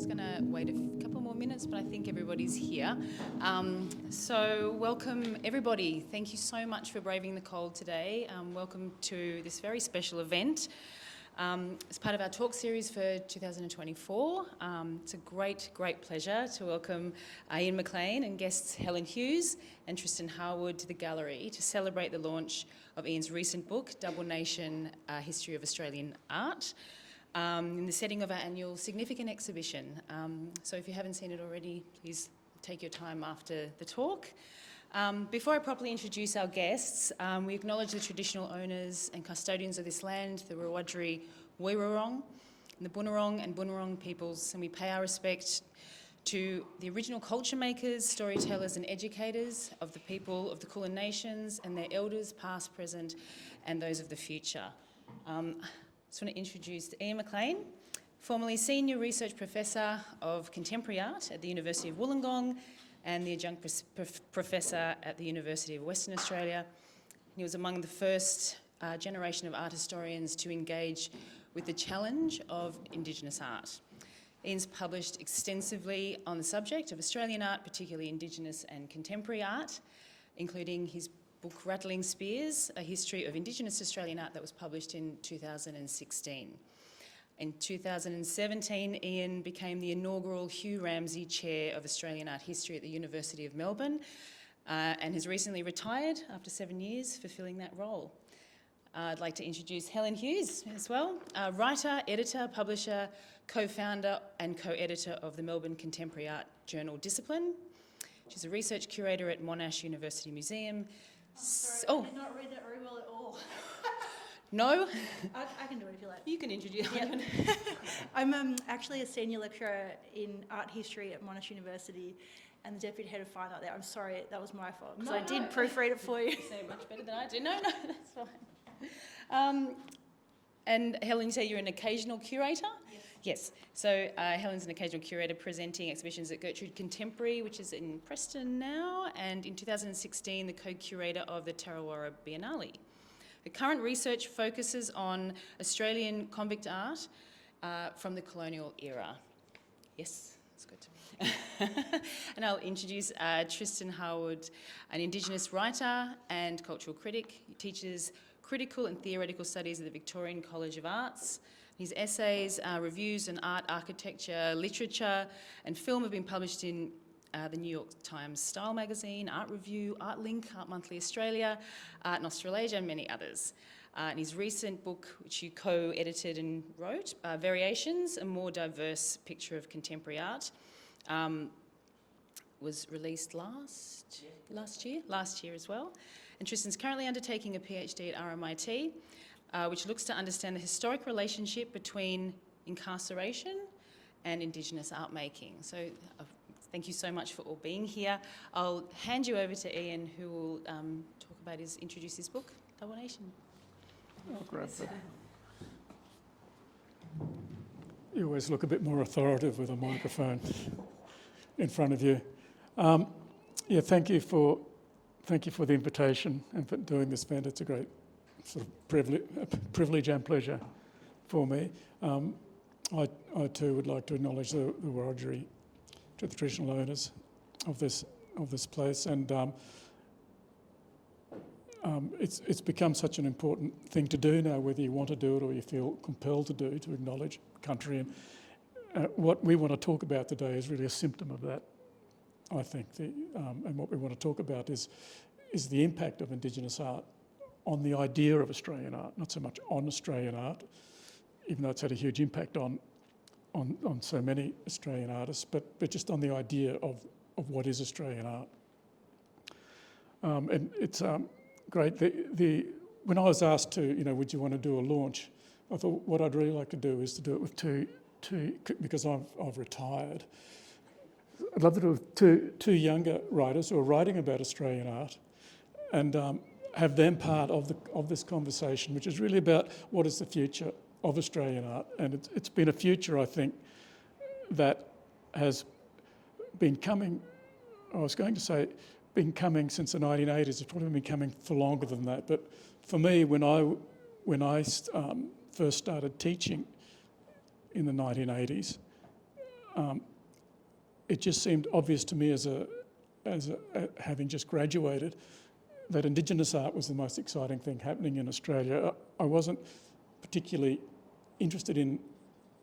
just going to wait a couple more minutes, but I think everybody's here. So welcome everybody. Thank you so much for braving the cold today. Welcome to this very special event. As part of our talk series for 2024, it's a great pleasure to welcome Ian McLean and guests Helen Hughes and Tristen Harwood to the gallery to celebrate the launch of Ian's recent book, Double Nation, History of Australian Art, in the setting of our annual significant exhibition. So if you haven't seen it already, please take your time after the talk. Before I properly introduce our guests, we acknowledge the traditional owners and custodians of this land, the Wiradjuri Wurrung, and the Bunurong and Bunurong peoples, and we pay our respect to the original culture makers, storytellers and educators of the people of the Kulin Nations and their elders, past, present, and those of the future. I just want to introduce Ian McLean, formerly Senior Research Professor of Contemporary Art at the University of Wollongong and the Adjunct Professor at the University of Western Australia. He was among the first generation of art historians to engage with the challenge of Indigenous art. Ian's published extensively on the subject of Australian art, particularly Indigenous and contemporary art, including his book Rattling Spears, A History of Indigenous Australian Art, that was published in 2016. In 2017, Ian became the inaugural Hugh Ramsay Chair of Australian Art History at the University of Melbourne and has recently retired after 7 years fulfilling that role. I'd like to introduce Helen Hughes as well, writer, editor, publisher, co-founder and co-editor of the Melbourne Contemporary Art Journal Discipline. She's a research curator at Monash University Museum. Sorry, I did not read that very well at all. No? I can do it if you like. You can introduce me. Yep. I'm actually a senior lecturer in art history at Monash University and the deputy head of fine art there. I'm sorry, that was my fault, because I did proofread it for you. You say it much better than I do. No, that's fine. And Helen, you say you're an occasional curator? Yes. So Helen's an occasional curator presenting exhibitions at Gertrude Contemporary, which is in Preston now, and in 2016 the co-curator of the Tarawara Biennale. The current research focuses on Australian convict art from the colonial era. Yes, that's good. And I'll introduce Tristen Harwood, an Indigenous writer and cultural critic. He teaches critical and theoretical studies at the Victorian College of Arts. His essays, reviews on art, architecture, literature and film have been published in the New York Times Style Magazine, Art Review, Art Link, Art Monthly Australia, Art in Australasia and many others. And his recent book, which you co-edited and wrote, Variations, A More Diverse Picture of Contemporary Art, was released last year as well. And Tristen's currently undertaking a PhD at RMIT, which looks to understand the historic relationship between incarceration and Indigenous art making. So thank you so much for all being here. I'll hand you over to Ian, who will introduce his book, Double Nation. I'll grab that. You always look a bit more authoritative with a microphone in front of you. Thank you for the invitation and for doing this event. It's a great sort of privilege and pleasure for me. I too would like to acknowledge the Wiradjuri, to the traditional owners of this place, and it's become such an important thing to do now, whether you want to do it or you feel compelled to do, to acknowledge country. And what we want to talk about today is really a symptom of that, I think. And what we want to talk about is the impact of Indigenous art on the idea of Australian art, not so much on Australian art, even though it's had a huge impact on so many Australian artists, but just on the idea of what is Australian art. And it's great. When I was asked to, would you want to do a launch, I thought what I'd really like to do is to do it with two because I've retired. I'd love to do it with two younger writers who are writing about Australian art, and have them part of this conversation, which is really about what is the future of Australian art. And it's been a future, I think, that has been coming, been coming since the 1980s. It's probably been coming for longer than that. But for me, when I first started teaching in the 1980s, it just seemed obvious to me as having just graduated that Indigenous art was the most exciting thing happening in Australia. I wasn't particularly interested in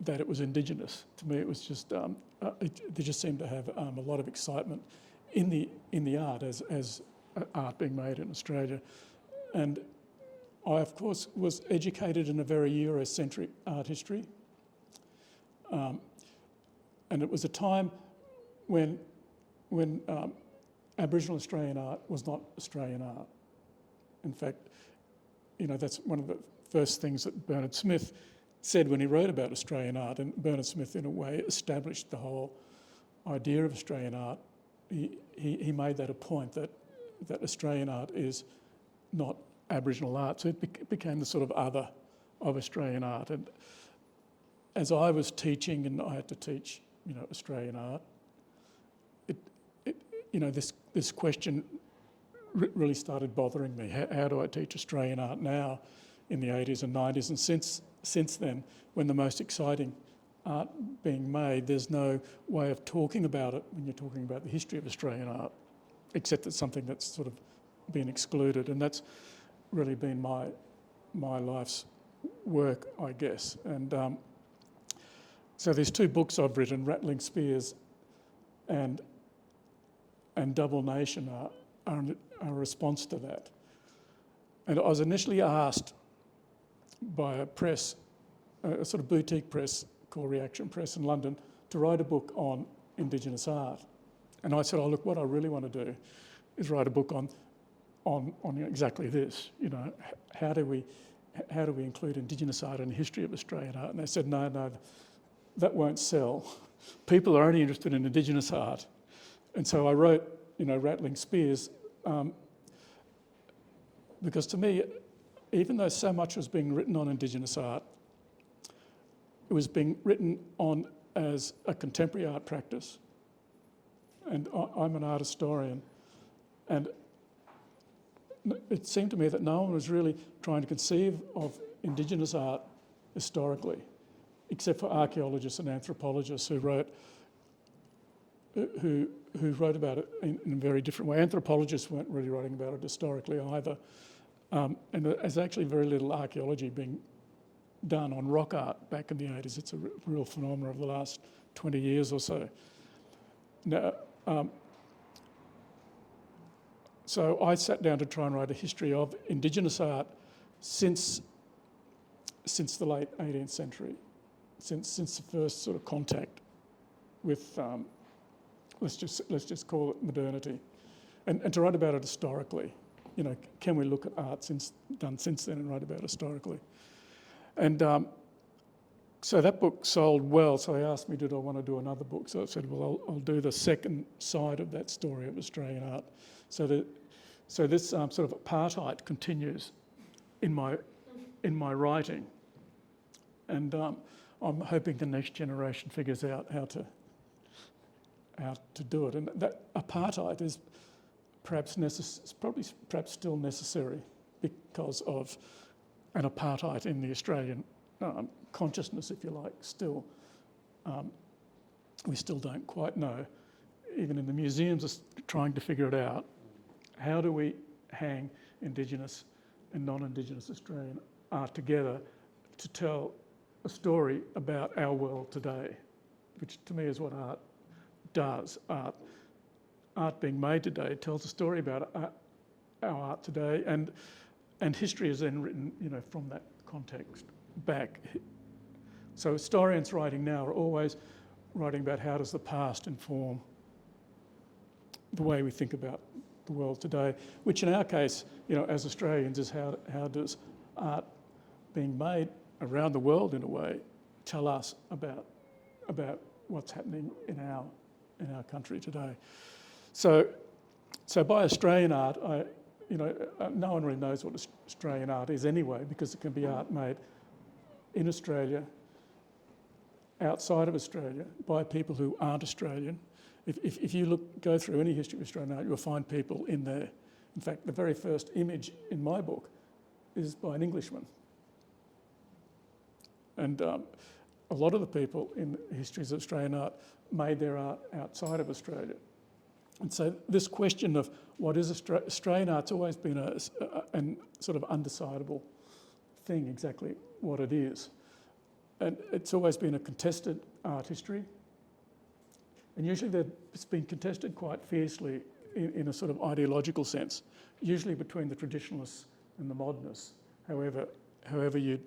that it was Indigenous. To me, it was just they just seemed to have a lot of excitement in the art as art being made in Australia, and I, of course, was educated in a very Eurocentric art history, and it was a time when Aboriginal Australian art was not Australian art. In fact, that's one of the first things that Bernard Smith said when he wrote about Australian art, and Bernard Smith, in a way, established the whole idea of Australian art. He made that a point that Australian art is not Aboriginal art, so it became the sort of other of Australian art. And as I was teaching, and I had to teach, Australian art, this question really started bothering me. How do I teach Australian art now in the 80s and 90s? And since then, when the most exciting art being made, there's no way of talking about it when you're talking about the history of Australian art, except it's something that's sort of been excluded. And that's really been my life's work, I guess. And so there's two books I've written, Rattling Spears and Double Nation are a response to that. And I was initially asked by a press, a sort of boutique press called Reaction Press in London, to write a book on Indigenous art. And I said, look, what I really want to do is write a book on exactly this. How do we include Indigenous art in the history of Australian art? And they said, no, that won't sell. People are only interested in Indigenous art. And so I wrote, Rattling Spears, because to me, even though so much was being written on Indigenous art, it was being written on as a contemporary art practice. And I'm an art historian, and it seemed to me that no one was really trying to conceive of Indigenous art historically, except for archaeologists and anthropologists who wrote about it in a very different way. Anthropologists weren't really writing about it historically either. And there's actually very little archaeology being done on rock art back in the 80s. It's a real phenomenon of the last 20 years or so. Now, so I sat down to try and write a history of Indigenous art since the late 18th century, since the first sort of contact with, let's just call it modernity, and to write about it historically. Can we look at art done since then and write about it historically? And so that book sold well, so they asked me, did I want to do another book? So I said, well, I'll do the second side of that story of Australian art. So this sort of apartheid continues in my writing, and I'm hoping the next generation figures out how to do it. And that apartheid is perhaps still necessary because of an apartheid in the Australian consciousness, if you like. Still, we still don't quite know. Even in the museums are trying to figure it out. How do we hang Indigenous and non-Indigenous Australian art together to tell a story about our world today, which to me is what art does. Art being made today tells a story about our art today, and history is then written, from that context back. So historians writing now are always writing about how does the past inform the way we think about the world today, which in our case, as Australians, is how does art being made around the world in a way tell us about what's happening in our country today. So by Australian art, no one really knows what Australian art is anyway, because it can be art made in Australia, outside of Australia, by people who aren't Australian. If you go through any history of Australian art, you'll find people in there. In fact, the very first image in my book is by an Englishman. And a lot of the people in the histories of Australian art made their art outside of Australia. And so this question of what is Australian art's always been a sort of undecidable thing, exactly what it is. And it's always been a contested art history. And usually it's been contested quite fiercely in a sort of ideological sense, usually between the traditionalists and the modernists, however you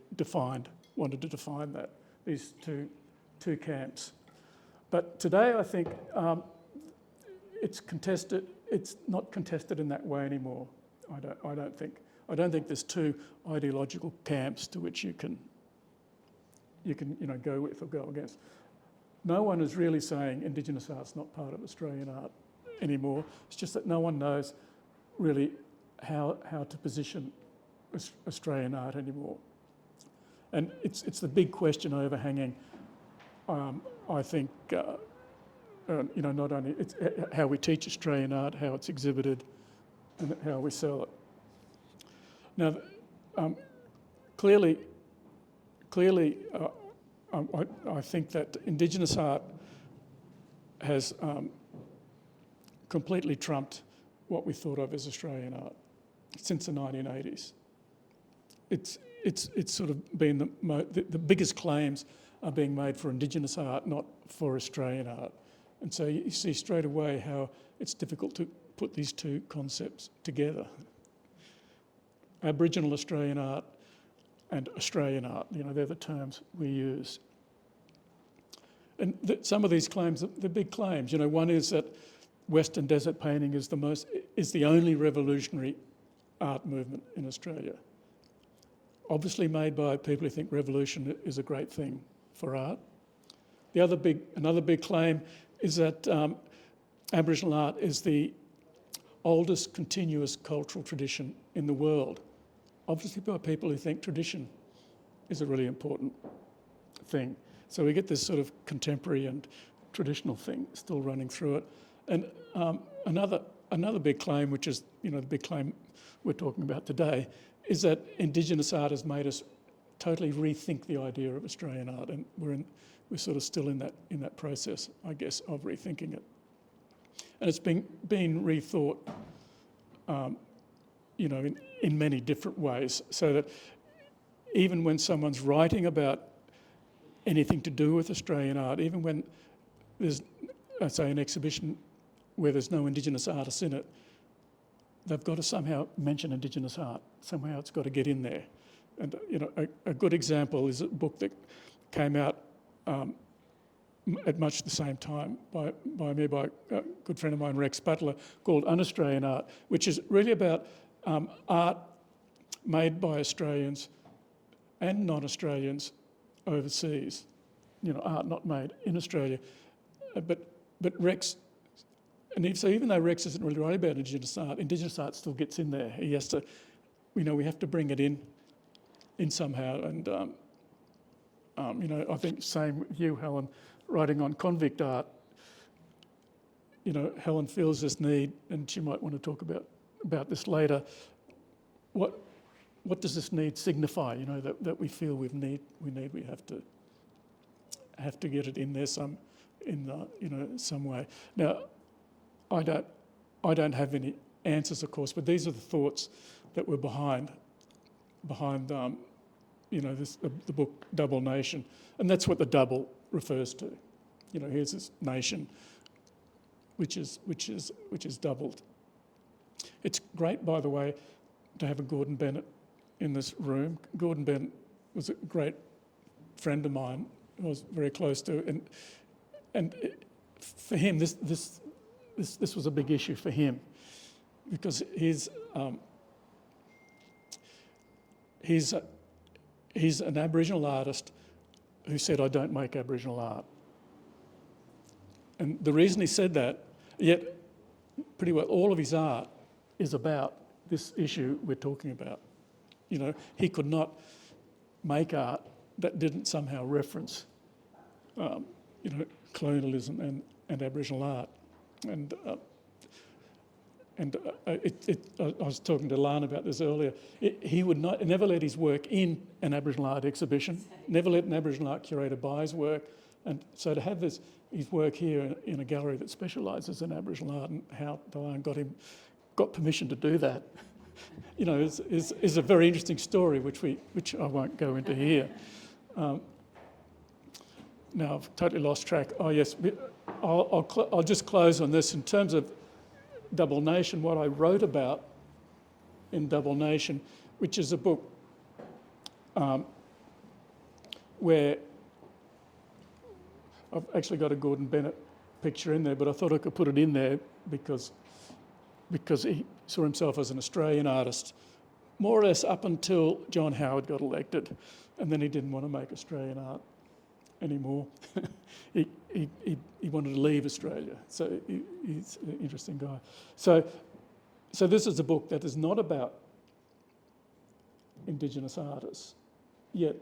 wanted to define that, these two camps. But today I think it's contested. It's not contested in that way anymore. I don't think there's two ideological camps to which you can go with or go against. No one is really saying Indigenous art's not part of Australian art anymore. It's just that no one knows really how to position Australian art anymore. And it's the big question overhanging, I think, not only it's how we teach Australian art, how it's exhibited, and how we sell it. Now, clearly, I think that Indigenous art has completely trumped what we thought of as Australian art since the 1980s. It's sort of been the biggest claims are being made for Indigenous art, not for Australian art. And so you see straight away how it's difficult to put these two concepts together. Aboriginal Australian art and Australian art, they're the terms we use. And some of these claims, they're big claims. One is that Western desert painting is the only revolutionary art movement in Australia. Obviously made by people who think revolution is a great thing for art. Another big claim is that Aboriginal art is the oldest continuous cultural tradition in the world. Obviously by people who think tradition is a really important thing. So we get this sort of contemporary and traditional thing still running through it. And another big claim, which is the big claim we're talking about today, is that Indigenous art has made us totally rethink the idea of Australian art, and we're sort of still in that process, I guess, of rethinking it. And it's been rethought, in many different ways, so that even when someone's writing about anything to do with Australian art, even when there's, say, an exhibition where there's no Indigenous artists in it, they've got to somehow mention Indigenous art. Somehow it's got to get in there. And a good example is a book that came out at much the same time by a good friend of mine, Rex Butler, called Un-Australian Art, which is really about art made by Australians and non-Australians overseas. Art not made in Australia. But Rex, and so even though Rex isn't really writing about Indigenous art still gets in there. He has to, we have to bring it in somehow. And, I think same with you, Helen, writing on convict art. Helen feels this need, and she might want to talk about this later. What does this need signify? That we feel we have to get it in there some way. Now, I don't have any answers, of course, but these are the thoughts that were behind the book Double Nation, and that's what the double refers to. Here's this nation, which is doubled. It's great, by the way, to have a Gordon Bennett in this room. Gordon Bennett was a great friend of mine. I was very close to, and for him, this was a big issue for him, because he's an Aboriginal artist who said, "I don't make Aboriginal art." And the reason he said that, yet pretty well all of his art is about this issue we're talking about. He could not make art that didn't somehow reference, colonialism and Aboriginal art. And And I was talking to Lana about this earlier. He would never let his work in an Aboriginal art exhibition, never let an Aboriginal art curator buy his work. And so to have his work here in a gallery that specialises in Aboriginal art, and how Diane got permission to do that, you know, is a very interesting story, which I won't go into here. Now I've totally lost track. Oh yes, I'll just close on this in terms of Double Nation. What I wrote about in Double Nation, which is a book where I've actually got a Gordon Bennett picture in there, but I thought I could put it in there because he saw himself as an Australian artist, more or less up until John Howard got elected, and then he didn't want to make Australian art anymore. he wanted to leave Australia, so he's an interesting guy. So this is a book that is not about Indigenous artists, yet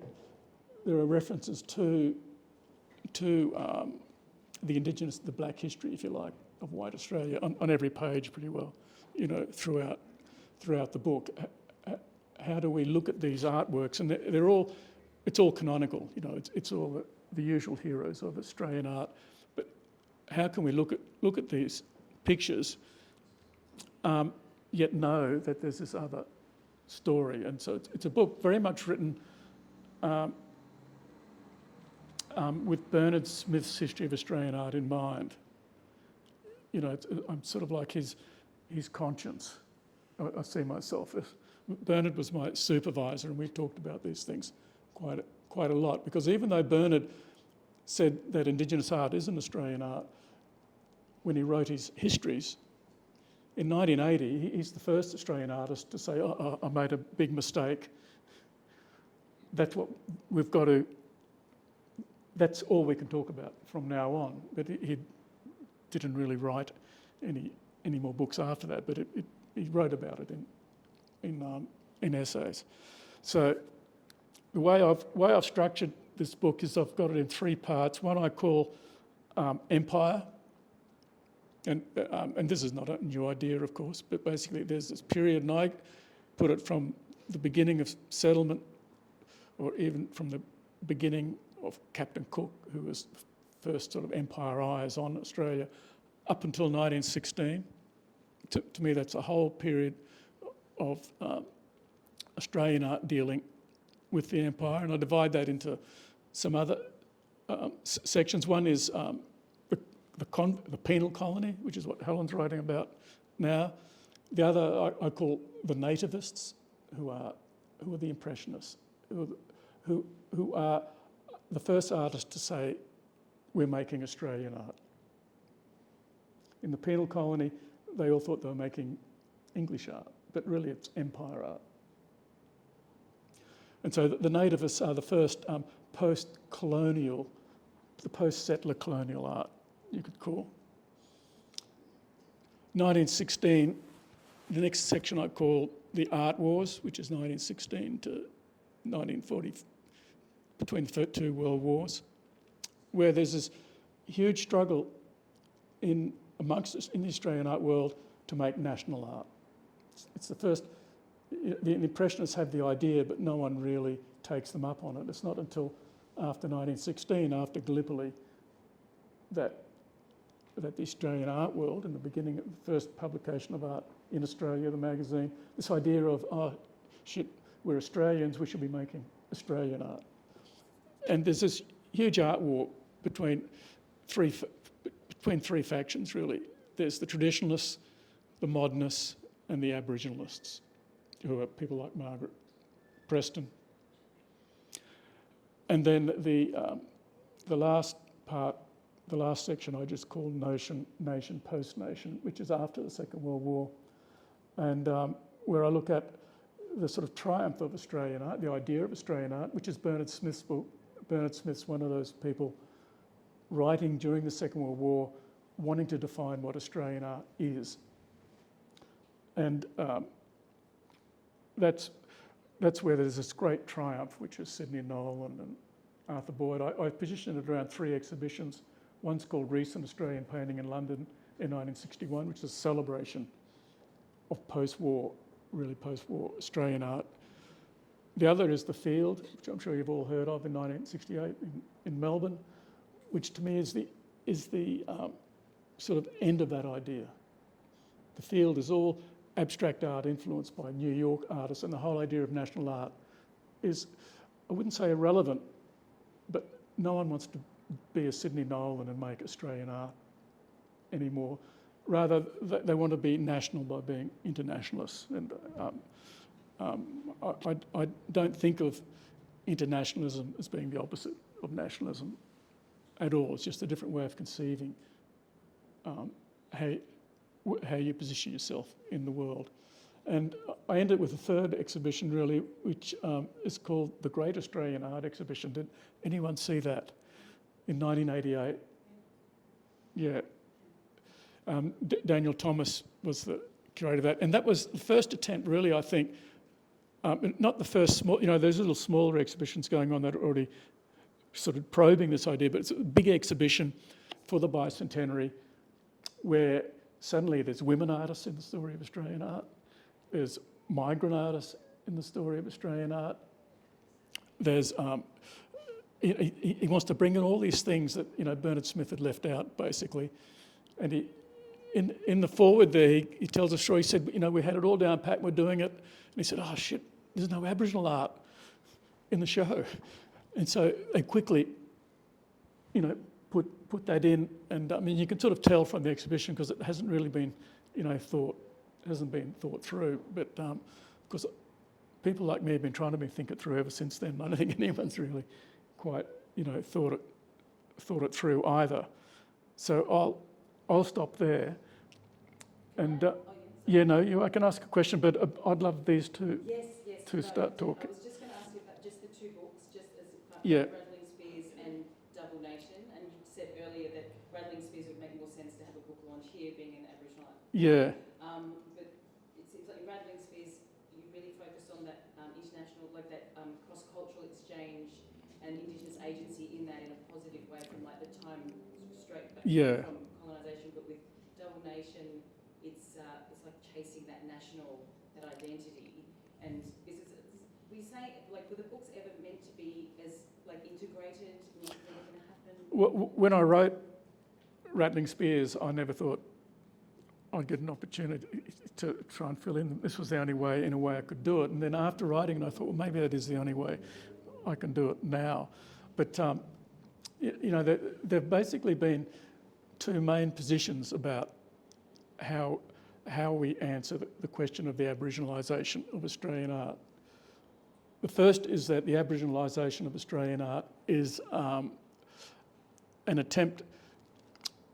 there are references to the Indigenous, the black history, if you like, of white Australia on every page pretty well, you know, throughout the book. How do we look at these artworks? And it's all canonical, you know, it's all the usual heroes of Australian art. But how can we look at these pictures, yet know that there's this other story? And so it's a book very much written with Bernard Smith's history of Australian art in mind. You know, I'm sort of like his conscience. I see myself as Bernard was my supervisor, and we've talked about these things quite a lot, because even though Bernard said that Indigenous art is an Australian art, when he wrote his histories, in 1980, he's the first Australian artist to say, oh, I made a big mistake. That's what we've got to, that's all we can talk about from now on. But he didn't really write any more books after that, but he wrote about it in essays. So the way I've structured this book is I've got it in three parts. One I call Empire, and this is not a new idea, of course, but basically there's this period, and I put it from the beginning of settlement, or even from the beginning of Captain Cook, who was the first sort of empire eyes on Australia, up until 1916. To me, that's a whole period of Australian art dealing with the empire, and I divide that into some other sections. One is the penal colony, which is what Helen's writing about now. The other I call the nativists, who are the Impressionists, who are the first artists to say we're making Australian art. In the penal colony, they all thought they were making English art, but really it's empire art. And so the nativists are the first post-colonial, the post-settler colonial art, you could call. 1916, the next section I call the Art Wars, which is 1916 to 1940, between the two world wars, where there's this huge struggle amongst us in the Australian art world to make national art. It's the first. The Impressionists have the idea, but no one really takes them up on it. It's not until after 1916, after Gallipoli, that the Australian art world, in the beginning of the first publication of art in Australia, the magazine, this idea of, oh, shit, we're Australians, we should be making Australian art. And there's this huge art war between three factions, really. There's the traditionalists, the modernists, and the Aboriginalists, who are people like Margaret Tristen. And then the last part, the last section I just call Nation, Post-Nation, which is after the Second World War, and where I look at the sort of triumph of Australian art, the idea of Australian art, which is Bernard Smith's book. Bernard Smith's one of those people writing during the Second World War, wanting to define what Australian art is. And that's where there's this great triumph, which is Sidney Nolan and Arthur Boyd. I positioned it around three exhibitions. One's called Recent Australian Painting in London in 1961, which is a celebration post-war, really post-war Australian art. The other is The Field, which I'm sure you've all heard of, in 1968 in Melbourne, which to me is the sort of end of that idea. The Field is all abstract art influenced by New York artists, and the whole idea of national art is, I wouldn't say irrelevant, but no one wants to be a Sydney Nolan and make Australian art anymore. Rather, they want to be national by being internationalists. And I don't think of internationalism as being the opposite of nationalism at all. It's just a different way of conceiving how you position yourself in the world. And I ended with a third exhibition, really, which is called the Great Australian Art Exhibition. Did anyone see that in 1988? Yeah. Daniel Thomas was the curator of that. And that was the first attempt, really, I think, not the first small, there's little smaller exhibitions going on that are already sort of probing this idea, but it's a big exhibition for the bicentenary where suddenly there's women artists in the story of Australian art, there's migrant artists in the story of Australian art, there's, he wants to bring in all these things that, Bernard Smith had left out, basically. And he, in the forward there, he tells a story. He said, we had it all down pat, we're doing it. And he said, oh shit, there's no Aboriginal art in the show. And so they quickly, put that in. And I mean, you can sort of tell from the exhibition because it hasn't really been, thought through. But because people like me have been trying to think it through ever since then. I don't think anyone's really quite, thought it through either. So I'll stop there. And I can ask a question, but I'd love these two to start talking. I was just going to ask you about just the two books, just as Rattling Spears and Double Nation. And you said earlier that Rattling Spears would make more sense to have a book launch here, being an Aboriginal art. Yeah. But it seems like in Rattling Spears, you really focused on that international, like that cross-cultural exchange and Indigenous agency in that in a positive way from like the time straight back from colonisation. But with Double Nation, it's like chasing that identity. And we say, like, were the books ever meant to be as like integrated? Was it never going to happen? When I wrote Rattling Spears, I never thought I'd get an opportunity to try and fill in. This was the only way, in a way, I could do it. And then after writing it, I thought, well, maybe that is the only way I can do it now. But there've basically been two main positions about how we answer the question of the Aboriginalisation of Australian art. The first is that the Aboriginalisation of Australian art is an attempt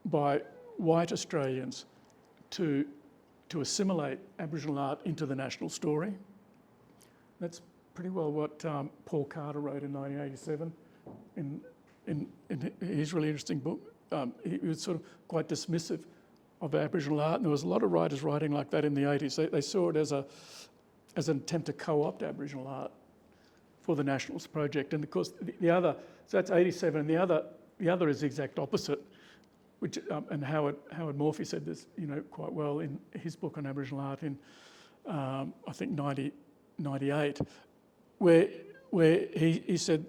by white Australians to assimilate Aboriginal art into the national story. That's pretty well what Paul Carter wrote in 1987 in his really interesting book. He was sort of quite dismissive of Aboriginal art, and there was a lot of writers writing like that in the 80s. They saw it as an attempt to co-opt Aboriginal art for the Nationalist project. And of course, the other, so that's 87, and the other is the exact opposite, which and Howard Morphy said this, quite well in his book on Aboriginal art in I think 98, where he said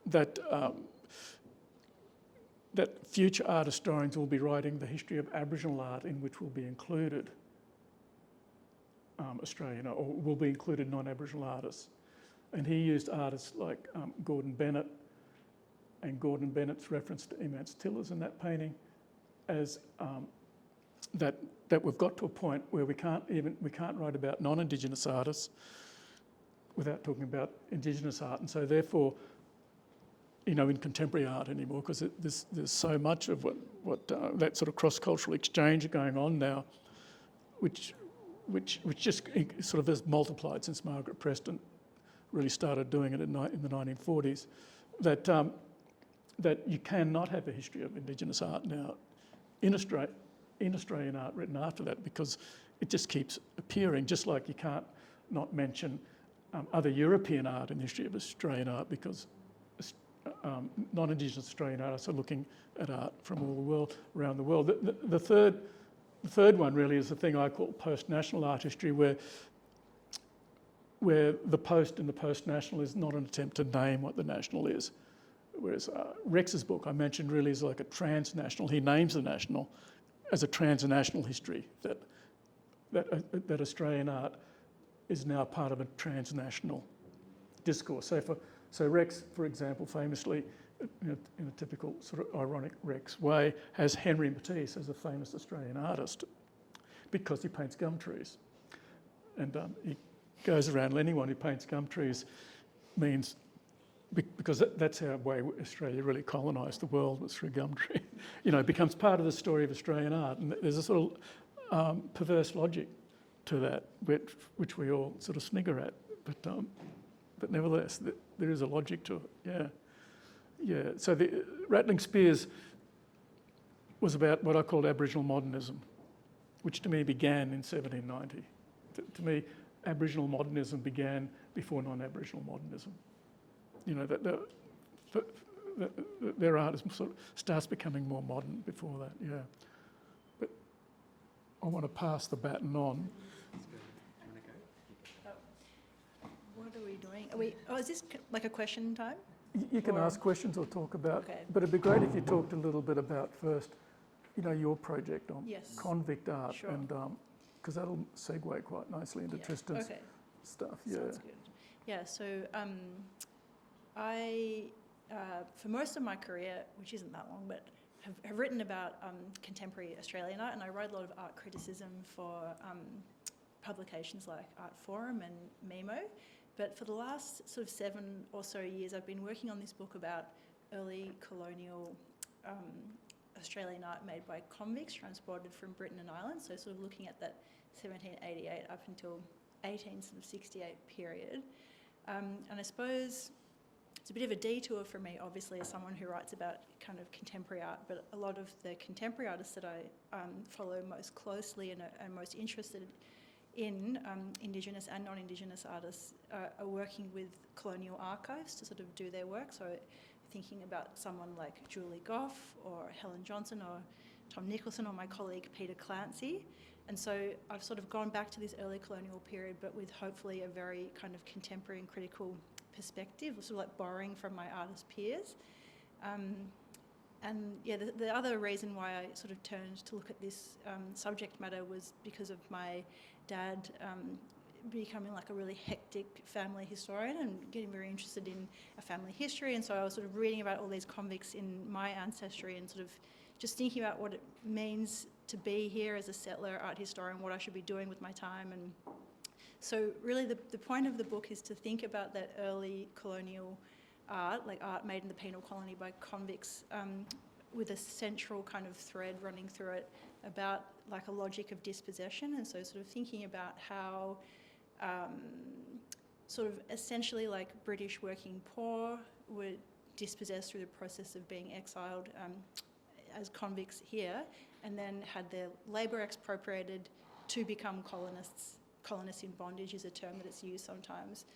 that future art historians will be writing the history of Aboriginal art, in which will be included Australian, or will be included non-Aboriginal artists. And he used artists like Gordon Bennett, and Gordon Bennett's reference to Emance Tillers in that painting as that we've got to a point where we can't write about non-Indigenous artists without talking about Indigenous art. And so therefore, in contemporary art anymore, because there's so much of what that sort of cross-cultural exchange going on now, which just sort of has multiplied since Margaret Preston really started doing it in the 1940s, that you cannot have a history of Indigenous art now in Australian art written after that, because it just keeps appearing, just like you can't not mention other European art in the history of Australian art, because non-Indigenous Australian artists are looking at art from all the world, around the world. The third the third one really is the thing I call post-national art history, where the post in the post-national is not an attempt to name what the national is. Whereas Rex's book I mentioned really is like a transnational. He names the national as a transnational history, that Australian art is now part of a transnational discourse. So Rex, for example, famously, in a typical sort of ironic Rex way, has Henry Matisse as a famous Australian artist because he paints gum trees. And he goes around, anyone who paints gum trees means, because that's how way Australia really colonised the world, was through gum tree. It becomes part of the story of Australian art. And there's a sort of perverse logic to that, which we all sort of snigger at. But nevertheless, there is a logic to it, yeah. So the Rattling Spears was about what I called Aboriginal modernism, which to me began in 1790. To me, Aboriginal modernism began before non-Aboriginal modernism. Their art sort of starts becoming more modern before that, yeah. But I want to pass the baton on. What are we doing? Is this like a question time? You can ask questions or talk about, Okay. but it'd be great if you talked a little bit about first, your project on Yes. convict art, Sure. and because that'll segue quite nicely into Tristan's stuff. Yeah. Sounds good. Yeah, so I, for most of my career, which isn't that long, but have written about contemporary Australian art, and I write a lot of art criticism for publications like Art Forum and Memo. But for the last sort of 7 or so years, I've been working on this book about early colonial Australian art made by convicts transported from Britain and Ireland. So sort of looking at that 1788 up until 1868 period. And I suppose it's a bit of a detour for me, obviously, as someone who writes about kind of contemporary art, but a lot of the contemporary artists that I follow most closely and are most interested in, Indigenous and non-Indigenous artists, are working with colonial archives to sort of do their work. So thinking about someone like Julie Gough or Helen Johnson or Tom Nicholson or my colleague Peter Clancy. And so I've sort of gone back to this early colonial period, but with hopefully a very kind of contemporary and critical perspective, sort of like borrowing from my artist peers. And yeah, the other reason why I sort of turned to look at this subject matter was because of my dad becoming like a really hectic family historian and getting very interested in a family history. And so I was sort of reading about all these convicts in my ancestry and sort of just thinking about what it means to be here as a settler art historian, what I should be doing with my time. And so really the point of the book is to think about that early colonial art, like art made in the penal colony by convicts, with a central kind of thread running through it about like a logic of dispossession. And so sort of thinking about how sort of essentially like British working poor were dispossessed through the process of being exiled as convicts here, and then had their labour expropriated to become colonists. Colonists in bondage is a term that it's used sometimes.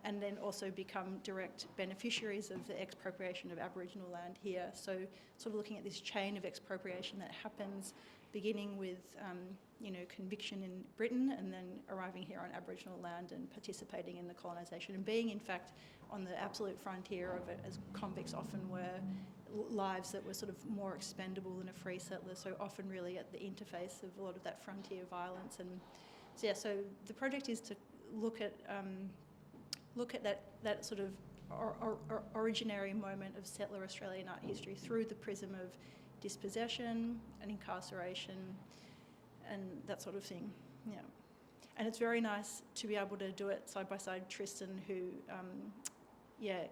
And then also become direct beneficiaries of the expropriation of Aboriginal land here. So sort of looking at this chain of expropriation that happens, beginning with conviction in Britain and then arriving here on Aboriginal land and participating in the colonisation and being in fact on the absolute frontier of it, as convicts often were, lives that were sort of more expendable than a free settler, so often really at the interface of a lot of that frontier violence. And so yeah, so the project is to look at that sort of originary moment of settler Australian art history through the prism of dispossession and incarceration and that sort of thing. Yeah. And it's very nice to be able to do it side by side Tristen, who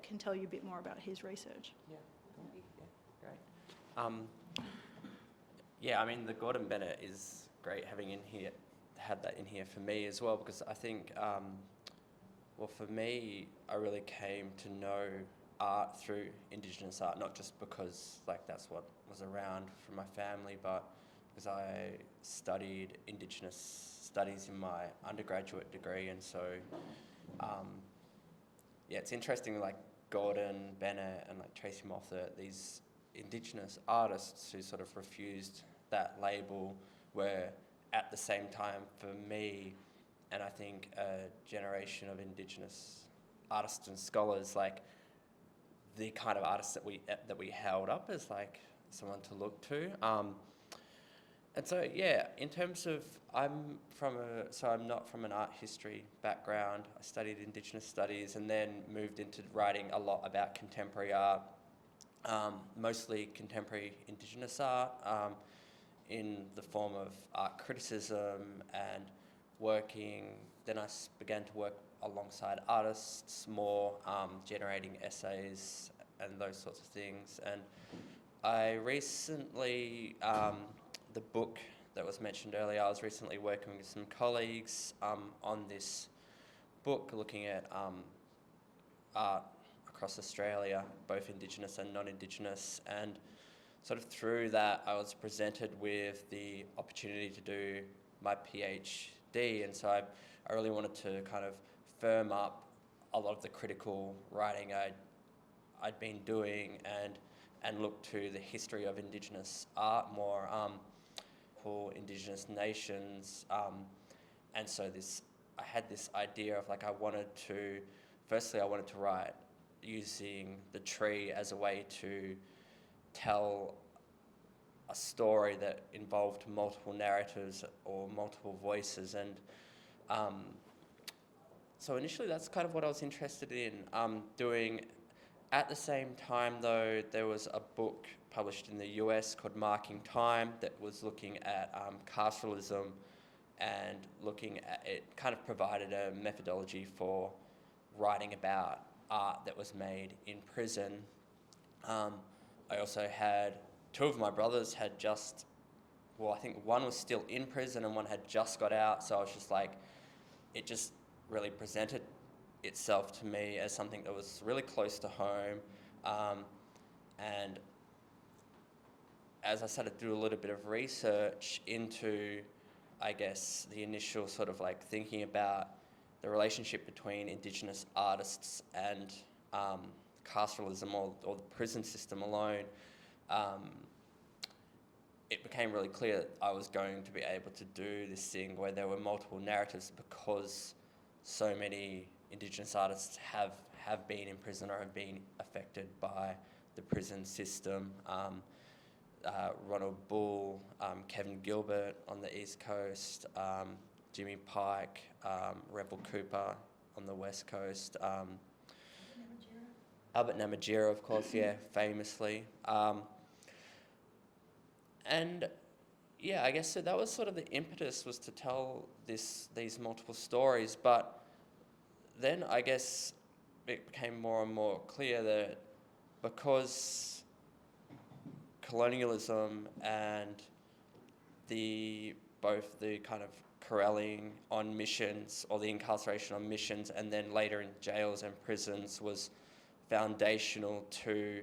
can tell you a bit more about his research. Great. I mean, the Gordon Bennett is great having had that in here for me as well, because I think well, for me, I really came to know art through Indigenous art, not just because that's what was around from my family, but because I studied Indigenous studies in my undergraduate degree. And so, it's interesting, like Gordon Bennett and like Tracy Moffat, these Indigenous artists who sort of refused that label were at the same time for me, and I think a generation of Indigenous artists and scholars, like the kind of artists that we held up as like someone to look to. And so, yeah, in terms of, I'm not from an art history background. I studied Indigenous studies and then moved into writing a lot about contemporary art, mostly contemporary Indigenous art, in the form of art criticism and then I began to work alongside artists more, generating essays and those sorts of things. And I recently, the book that was mentioned earlier, I was recently working with some colleagues on this book looking at art across Australia, both Indigenous and non-Indigenous, and sort of through that I was presented with the opportunity to do my PhD, and so I really wanted to kind of firm up a lot of the critical writing I'd been doing and look to the history of Indigenous art more, for Indigenous nations, and so I had this idea of like I wanted to write using the tree as a way to tell a story that involved multiple narratives or multiple voices, and so initially that's kind of what I was interested in doing. At the same time though, there was a book published in the US called Marking Time that was looking at carceralism, and looking at it kind of provided a methodology for writing about art that was made in prison. I also had two of my brothers I think one was still in prison and one had just got out, so I was just like, it just really presented itself to me as something that was really close to home. And as I started to do a little bit of research into, I guess, the initial sort of like thinking about the relationship between Indigenous artists and carceralism or the prison system alone, it became really clear that I was going to be able to do this thing where there were multiple narratives, because so many Indigenous artists have been in prison or have been affected by the prison system. Ronald Bull, Kevin Gilbert on the East Coast, Jimmy Pike, Rebel Cooper on the West Coast, Albert Namatjira, of course, yeah, famously. And yeah, I guess so that was sort of the impetus, was to tell these multiple stories. But then I guess it became more and more clear that because colonialism and both the kind of corralling on missions or the incarceration on missions and then later in jails and prisons was foundational to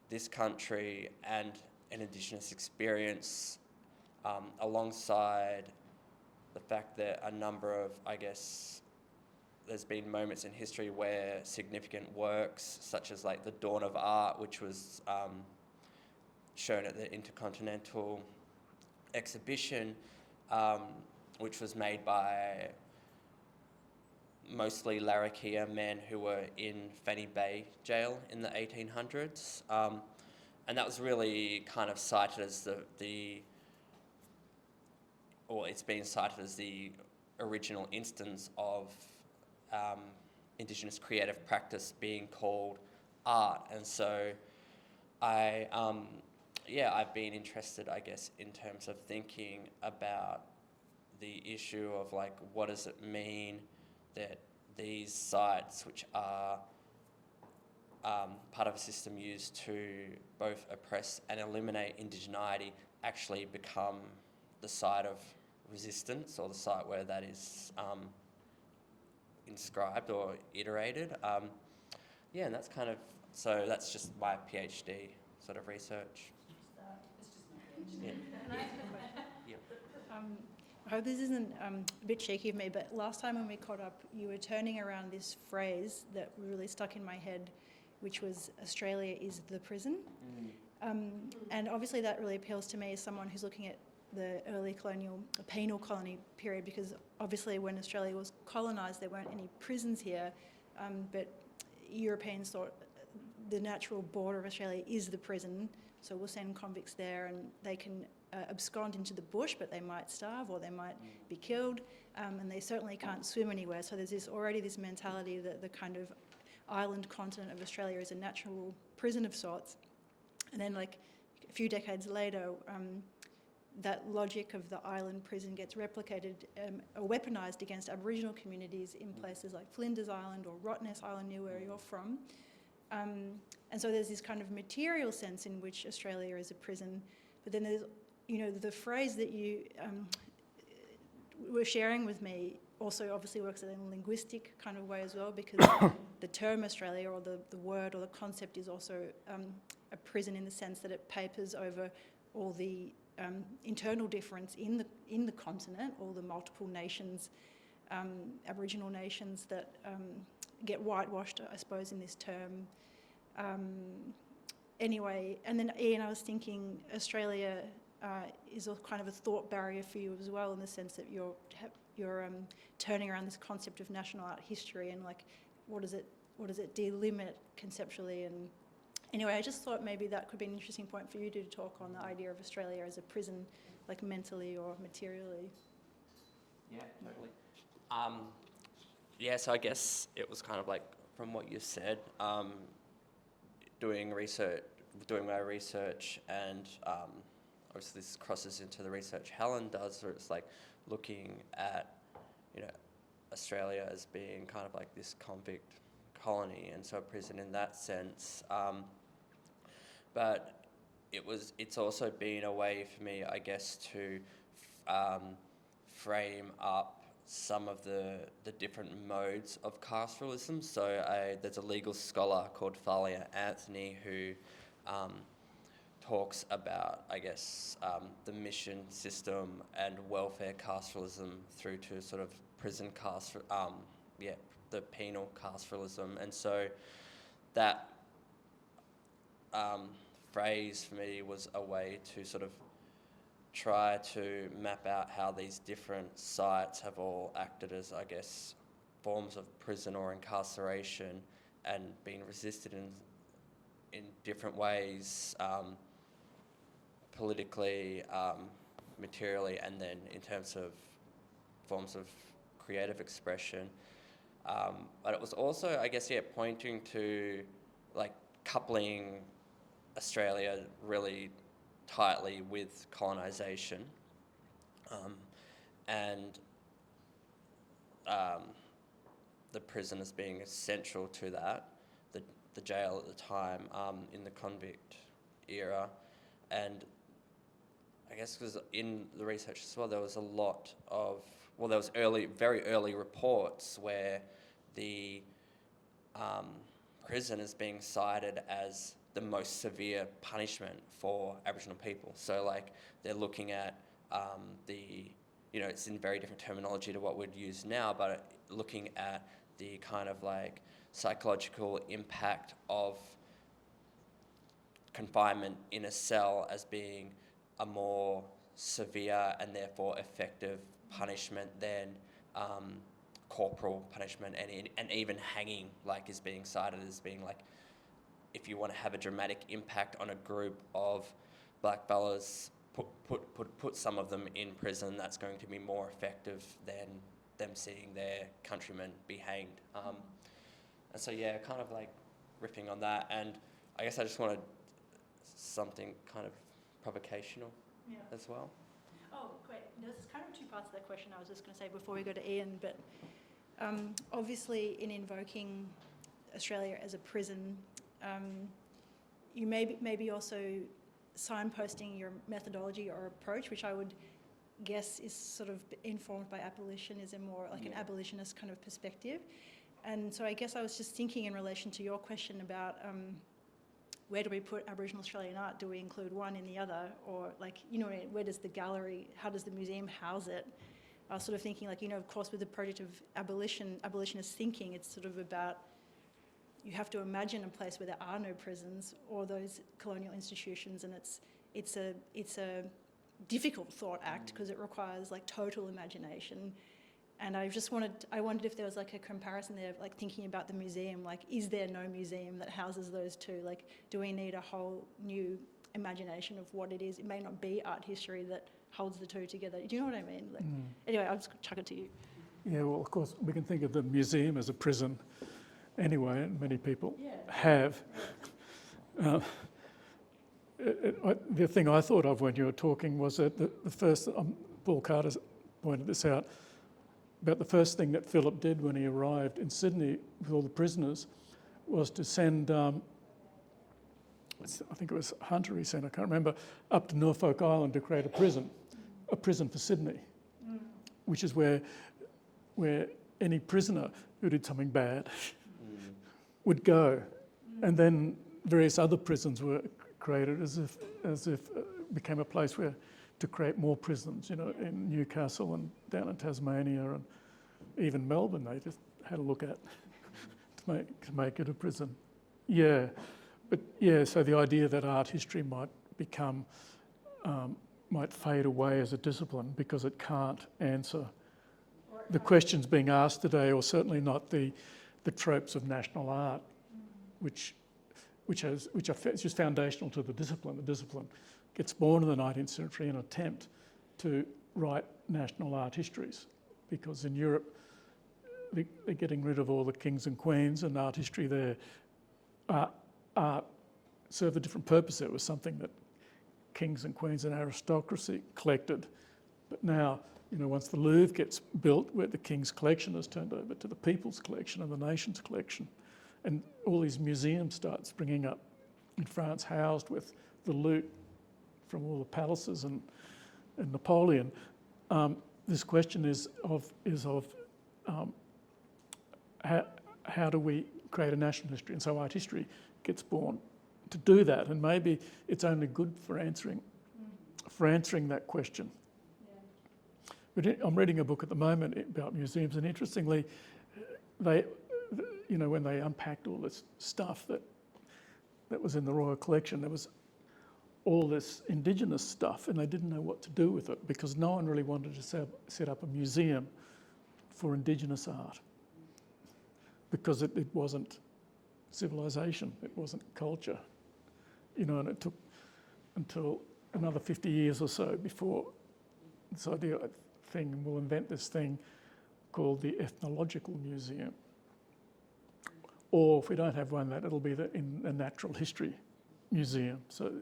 this country and an Indigenous experience, alongside the fact that a number of, I guess, there's been moments in history where significant works, such as like the Dawn of Art, which was shown at the Intercontinental Exhibition, which was made by mostly Larrakia men who were in Fanny Bay jail in the 1800s. And that was really kind of cited as it's been cited as the original instance of Indigenous creative practice being called art. And so I've been interested, I guess, in terms of thinking about the issue of like, what does it mean that these sites, which are part of a system used to both oppress and eliminate indigeneity, actually become the site of resistance, or the site where that is inscribed or iterated. And that's kind of, so that's just my PhD sort of research. Yeah. Can I ask a question? Yeah. I hope this isn't a bit cheeky of me, but last time when we caught up, you were turning around this phrase that really stuck in my head, which was Australia is the prison. And obviously that really appeals to me as someone who's looking at the early colonial, penal colony period, because obviously when Australia was colonised, there weren't any prisons here, but Europeans thought the natural border of Australia is the prison, so we'll send convicts there and they can abscond into the bush, but they might starve or they might be killed, and they certainly can't swim anywhere. So there's already this mentality that the kind of island continent of Australia is a natural prison of sorts. And then like a few decades later, that logic of the island prison gets replicated or weaponised against Aboriginal communities in places like Flinders Island or Rottnest Island, near where you're from. And so there's this kind of material sense in which Australia is a prison, but then there's, the phrase that you were sharing with me also obviously works in a linguistic kind of way as well, because the term Australia, or the word or the concept, is also a prison in the sense that it papers over all the internal difference in the continent, all the multiple nations, Aboriginal nations that get whitewashed, I suppose, in this term. Anyway, and then Ian, I was thinking Australia is a kind of a thought barrier for you as well, in the sense that you're turning around this concept of national art history and like what does it delimit conceptually. And anyway, I just thought maybe that could be an interesting point for you to talk on the idea of Australia as a prison, like mentally or materially. Yeah, totally. So I guess it was kind of like, from what you said, doing my research, and obviously this crosses into the research Helen does, where it's like looking at, Australia as being kind of like this convict colony, and so a prison in that sense. But it's also been a way for me, I guess, to frame up some of the different modes of castoralism. So there's a legal scholar called Thalia Anthony who talks about, I guess, the mission system and welfare castoralism through to sort of prison the penal castoralism. And so that phrase for me was a way to sort of try to map out how these different sites have all acted as, I guess, forms of prison or incarceration, and been resisted in different ways, politically, materially, and then in terms of forms of creative expression. But it was also, I guess, pointing to like coupling Australia really tightly with colonisation, and the prison as being essential to that, the jail at the time, in the convict era. And I guess because in the research as well, there was a lot of, there was very early reports where the prison is being cited as the most severe punishment for Aboriginal people. So like they're looking at it's in very different terminology to what we'd use now, but looking at the kind of like psychological impact of confinement in a cell as being a more severe and therefore effective punishment than corporal punishment, and even hanging is being cited as being like, if you want to have a dramatic impact on a group of black fellas, put some of them in prison. That's going to be more effective than them seeing their countrymen be hanged. And so kind of like riffing on that, and I guess I just wanted something kind of provocational as well. Oh, great. There's kind of two parts of that question I was just going to say before we go to Ian, but obviously in invoking Australia as a prison, you maybe also signposting your methodology or approach, which I would guess is sort of informed by abolitionism, or like an abolitionist kind of perspective. And so I guess I was just thinking in relation to your question about where do we put Aboriginal Australian art? Do we include one in the other? Or where does the gallery, how does the museum house it? I was sort of thinking of course with the project of abolitionist thinking, it's sort of about, you have to imagine a place where there are no prisons or those colonial institutions, and it's a difficult thought act because it requires like total imagination. And I wondered if there was like a comparison there, like thinking about the museum, like is there no museum that houses those two? Like, do we need a whole new imagination of what it is? It may not be art history that holds the two together. Do you know what I mean? Like, Anyway, I'll just chuck it to you. Yeah, well, of course, we can think of the museum as a prison anyway, and many people have. The thing I thought of when you were talking was that the first, Paul Carter's pointed this out, about the first thing that Philip did when he arrived in Sydney with all the prisoners was to send, I think it was Hunter he sent, I can't remember, up to Norfolk Island to create a prison for Sydney, which is where any prisoner who did something bad would go. And then various other prisons were created as if became a place where to create more prisons, in Newcastle and down in Tasmania and even Melbourne they just had a look at to make it a prison. Yeah, but so the idea that art history might become, might fade away as a discipline because it can't answer the questions being asked today, or certainly not the tropes of national art, which are just foundational to the discipline. The discipline gets born in the 19th century in an attempt to write national art histories, because in Europe they're getting rid of all the kings and queens, and art history there, art served a different purpose. It was something that kings and queens and aristocracy collected. But now, once the Louvre gets built, where the king's collection is turned over to the people's collection and the nation's collection, and all these museums start springing up in France, housed with the loot from all the palaces and Napoleon. This question is of how do we create a national history? And so art history gets born to do that, and maybe it's only good for answering that question. But I'm reading a book at the moment about museums, and interestingly, when they unpacked all this stuff that was in the Royal Collection, there was all this Indigenous stuff, and they didn't know what to do with it because no one really wanted to set up a museum for Indigenous art, because it wasn't civilization, it wasn't culture, and it took until another 50 years or so before this idea thing, we'll invent this thing called the Ethnological Museum. Or if we don't have one, it'll be in a natural history museum. So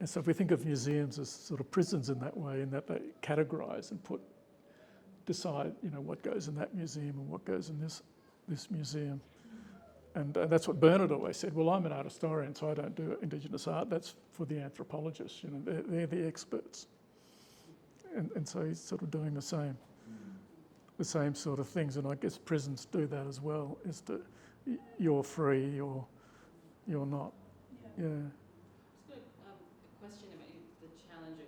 if we think of museums as sort of prisons in that way, in that they categorise and decide, what goes in that museum and what goes in this museum. And that's what Bernard always said. Well, I'm an art historian, so I don't do Indigenous art. That's for the anthropologists. They're the experts. And so he's sort of doing the same sort of things. And I guess prisons do that as well. Is to you're free or you're not. Yeah. Just got a question about the challenge of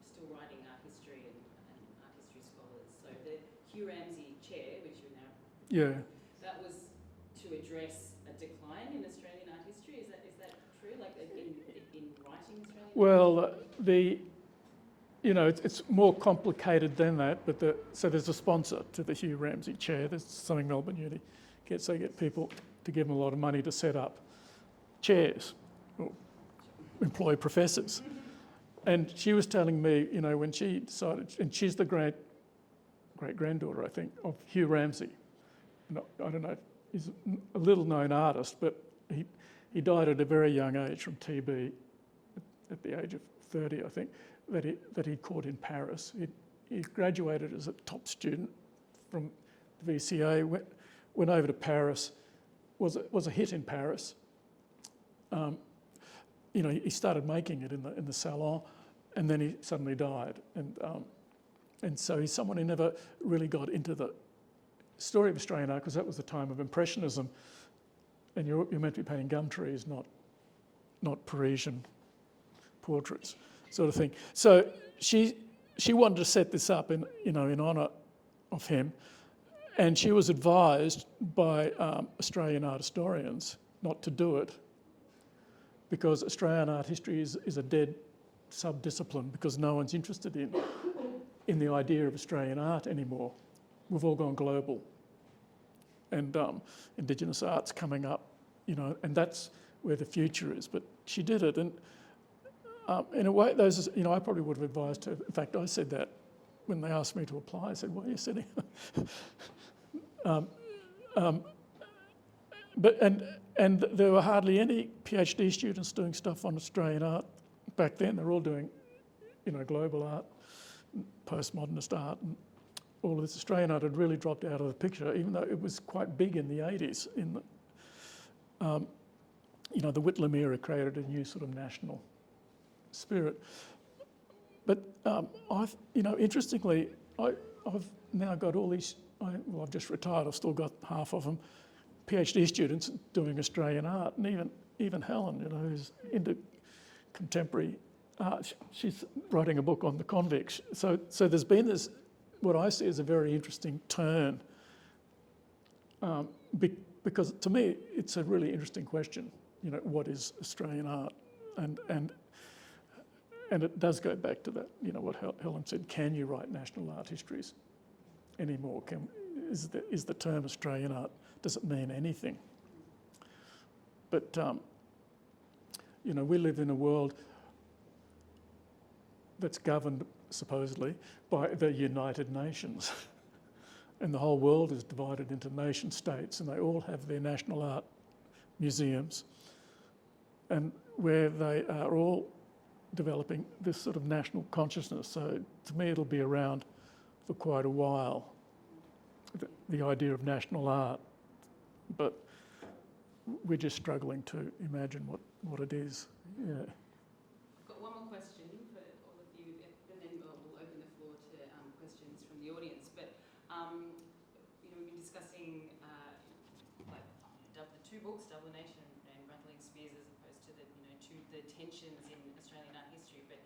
still writing art history and art history scholars. So the Hugh Ramsay chair, which you're now that was to address a decline in Australian art history. Is that true? Like in writing Australian? Well, it's more complicated than that, but so there's a sponsor to the Hugh Ramsay chair. There's something Melbourne Uni gets. They get people to give them a lot of money to set up chairs or employ professors. And she was telling me, when she decided, and she's the great-granddaughter, I think, of Hugh Ramsay. I don't know, he's a little-known artist, but he died at a very young age from TB, at the age of 30, I think, that he caught in Paris. He graduated as a top student from the VCA, went over to Paris, was a hit in Paris. He started making it in the salon, and then he suddenly died. And so he's someone who never really got into the story of Australian art, because that was the time of Impressionism, and you're meant to be painting gum trees, not Parisian portraits, sort of thing. So she wanted to set this up in honour of him, and she was advised by Australian art historians not to do it, because Australian art history is a dead sub-discipline because no one's interested in the idea of Australian art anymore. We've all gone global, and Indigenous art's coming up, and that's where the future is. But she did it, and in a way, I probably would have advised her. In fact, I said that when they asked me to apply. I said, "Why are you sitting?" And there were hardly any PhD students doing stuff on Australian art back then. They're all doing, global art, postmodernist art, and all of this. Australian art had really dropped out of the picture, even though it was quite big in the 80s. The Whitlam era created a new sort of national spirit. But interestingly, I've now got all these. I've just retired. I've still got half of them. PhD students doing Australian art, and even Helen, who's into contemporary art. She's writing a book on the convicts. So there's been this, what I see as a very interesting turn, because to me it's a really interesting question. What is Australian art, and it does go back to that. What Helen said. Can you write national art histories anymore? Is the term Australian art? Does it mean anything? But, we live in a world that's governed, supposedly, by the United Nations. And the whole world is divided into nation states, and they all have their national art museums, and where they are all developing this sort of national consciousness. So to me, it'll be around for quite a while, the idea of national art. But we're just struggling to imagine what it is. Yeah. I've got one more question for all of you, and then we'll open the floor to questions from the audience. But we've been discussing the two books, Double Nation and Rattling Spears, as opposed to the tensions in Australian art history. But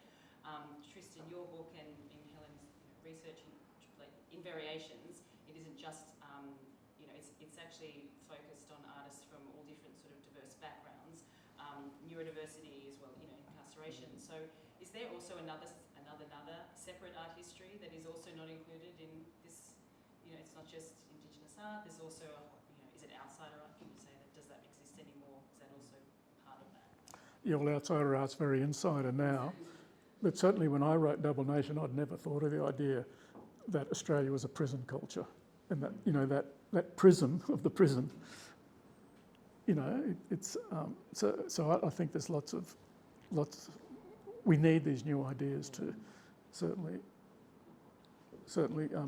Tristen, your book and Helen's research in variations, it isn't just it's actually focused on artists from all different sort of diverse backgrounds, neurodiversity as well, incarceration. So is there also another separate art history that is also not included in this? It's not just Indigenous art. There's also is it outsider art? Can you say that? Does that exist anymore? Is that also part of that? Yeah, well, outsider art's very insider now. But certainly when I wrote Double Nation, I'd never thought of the idea that Australia was a prison culture, and that that prism of the prison. It's so I think there's lots. We need these new ideas to certainly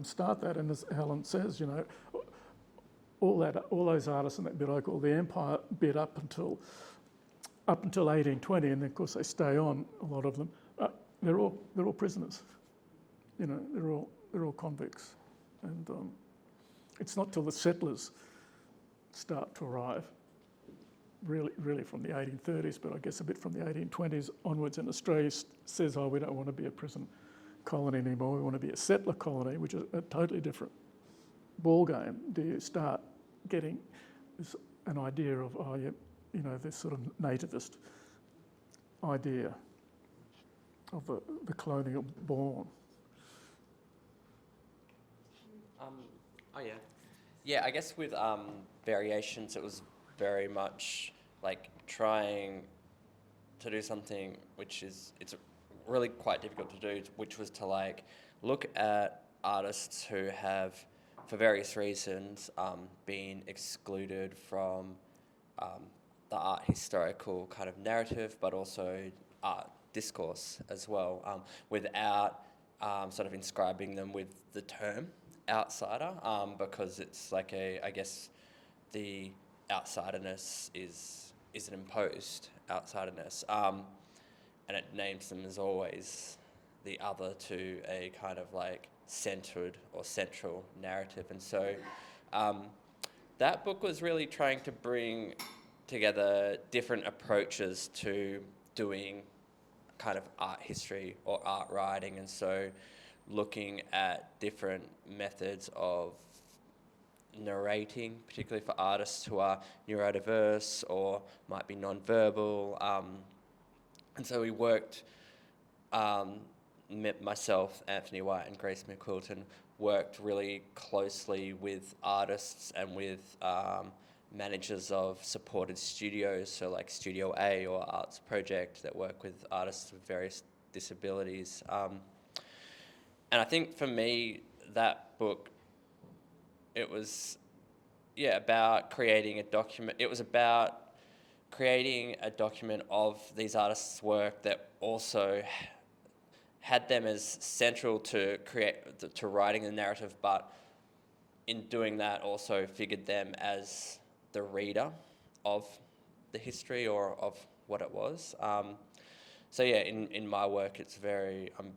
start that. And as Helen says, all those artists in that bit I call the empire bit up until 1820, and then of course they stay on. A lot of them, they're all prisoners. They're all convicts, and it's not till the settlers start to arrive, really from the 1830s, but I guess a bit from the 1820s onwards, and Australia says, we don't want to be a prison colony anymore, we want to be a settler colony, which is a totally different ball game. Do you start getting an idea of, this sort of nativist idea of the colonial born? Yeah, I guess with variations, it was very much like trying to do something it's really quite difficult to do, which was to look at artists who have, for various reasons, been excluded from the art historical kind of narrative, but also art discourse as well, without sort of inscribing them with the term outsider, because it's I guess the outsiderness is an imposed outsiderness, and it names them as always the other to a kind of centered or central narrative. And so that book was really trying to bring together different approaches to doing kind of art history or art writing, and so looking at different methods of narrating, particularly for artists who are neurodiverse or might be non-verbal. And so we worked myself, Anthony White and Grace McQuilton worked really closely with artists and with managers of supported studios, so like Studio A or Arts Project, that work with artists with various disabilities. And I think for me, that book, it was, about creating a document. It was about creating a document of these artists' work that also had them as central to writing the narrative, but in doing that also figured them as the reader of the history or of what it was. In my work, it's very, I'm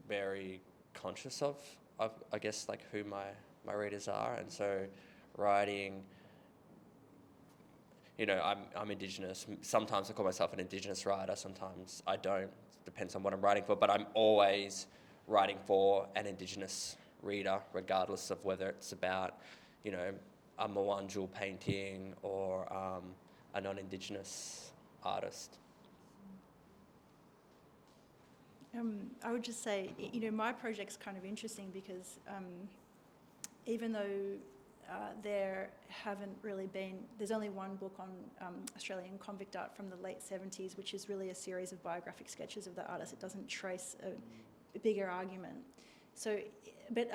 very conscious of I guess like who my readers are, and so writing, I'm Indigenous. Sometimes I call myself an Indigenous writer, sometimes I don't. Depends on what I'm writing for, but I'm always writing for an Indigenous reader, regardless of whether it's about, a Mwanjul painting or a non-Indigenous artist. I would just say, my project's kind of interesting because even though there's only one book on Australian convict art from the late 70s, which is really a series of biographic sketches of the artist. It doesn't trace a bigger argument. So, but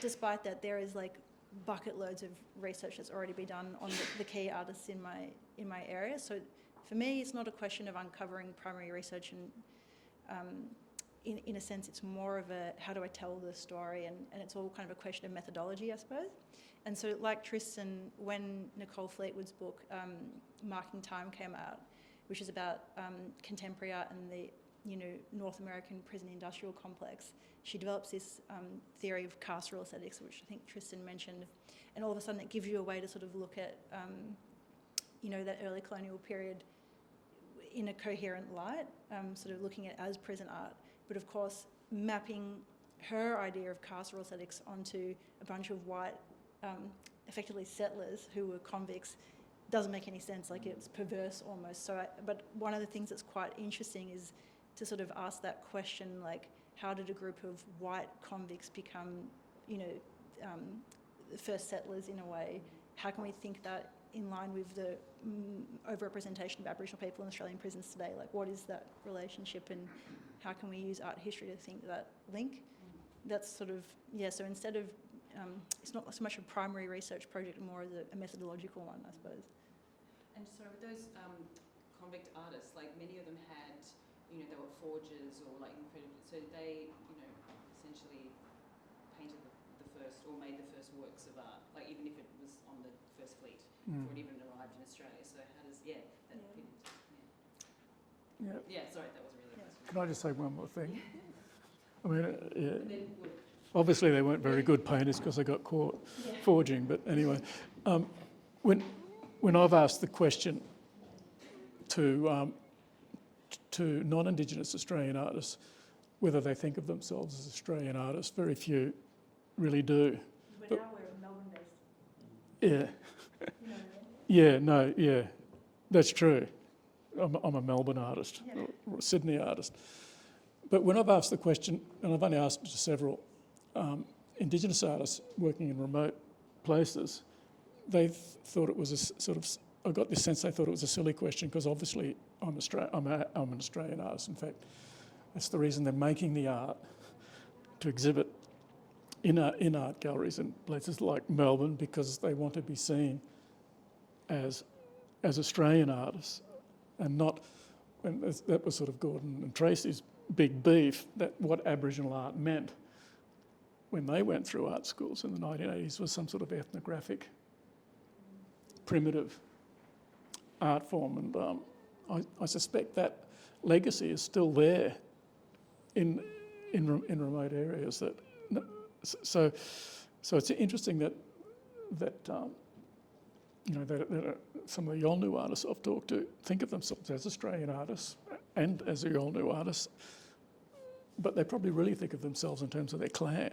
despite that, there is like bucket loads of research that's already been done on the key artists in my area. So for me, it's not a question of uncovering primary research, and in a sense, it's more of a how do I tell the story, and it's all kind of a question of methodology, I suppose. And so, like Tristen, when Nicole Fleetwood's book, Marking Time, came out, which is about contemporary art and the North American prison industrial complex, she develops this theory of carceral aesthetics, which I think Tristen mentioned, and all of a sudden it gives you a way to sort of look at that early colonial period in a coherent light, sort of looking at it as prison art, but of course mapping her idea of carceral aesthetics onto a bunch of white effectively settlers who were convicts doesn't make any sense. Like, it's perverse almost. But one of the things that's quite interesting is to sort of ask that question, like, how did a group of white convicts become, the first settlers in a way? How can we think that in line with the overrepresentation of Aboriginal people in Australian prisons today? Like, what is that relationship, and how can we use art history to think that link? That's sort of, so instead of, it's not so much a primary research project, more as a methodological one, I suppose. And so with those convict artists, like many of them had, they were forgers or like incredible, so they, essentially painted the first or made the first works of art, like even if it was on the first fleet before it even arrived in Australia. So how does, sorry, that was a really nice one. Can I just say one more thing? I mean, obviously they weren't very good painters because they got caught forging, but anyway, when I've asked the question to non-Indigenous Australian artists whether they think of themselves as Australian artists, very few really do. But now we're Melbourne-based. Yeah, that's true. I'm a Melbourne artist, or a Sydney artist. But when I've asked the question, and I've only asked it to several Indigenous artists working in remote places, they thought it was a sort of, I got this sense they thought it was a silly question because obviously I'm an Australian artist. In fact, that's the reason they're making the art, to exhibit in art galleries in places like Melbourne, because they want to be seen as Australian artists, and not, and that was sort of Gordon and Tracy's big beef, that what Aboriginal art meant when they went through art schools in the 1980s was some sort of ethnographic, primitive art form. And I suspect that legacy is still there in remote areas. So it's interesting that some of the Yolngu artists I've talked to think of themselves as Australian artists and as a Yolngu artist, but they probably really think of themselves in terms of their clan,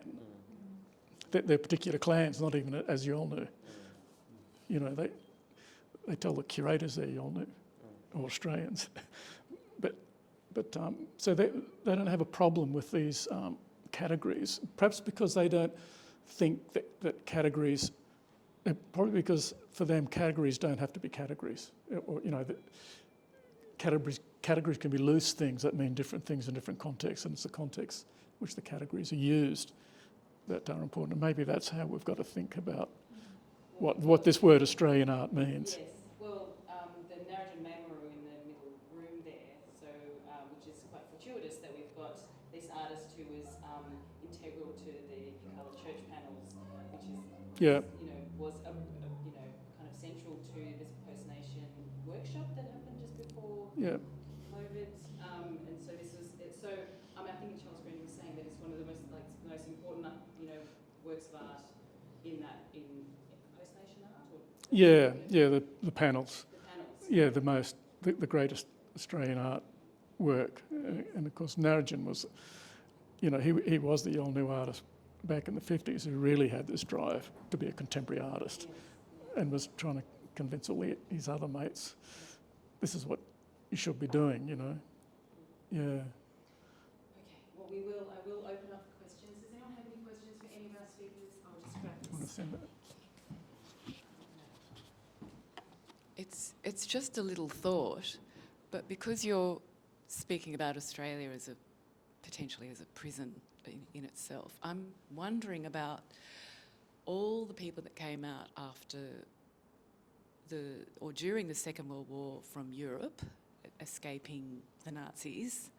their particular clans, not even as Yolngu. They tell the curators they're Yolngu or Australians, but But so they don't have a problem with these categories, perhaps because they don't think that categories, probably because for them categories don't have to be categories, or that categories can be loose things that mean different things in different contexts, and it's the context which the categories are used that are important. And maybe that's how we've got to think about what this word Australian art means. Yes. Well, the narrative Mamaru in the middle room there, so which is quite fortuitous that we've got this artist who was integral to the Yirrkala church panels, which is was a kind of central to this First Nation workshop that happened just before COVID, and so this was so. I think Charles Green was saying that it's one of the most important works of art in First Nation art. The panels. The panels. Yeah, the greatest Australian art work, and of course Narrabeen was, he was the all-new artist back in the 50s who really had this drive to be a contemporary artist, and was trying to convince all his other mates, this is what you should be doing, Yeah. Okay. Well, I will open up for questions. Does anyone have any questions for any of our speakers? I'll just grab I want to this. send that. It's just a little thought, but because you're speaking about Australia potentially as a prison in itself, I'm wondering about all the people that came out after during the Second World War from Europe, escaping the Nazis,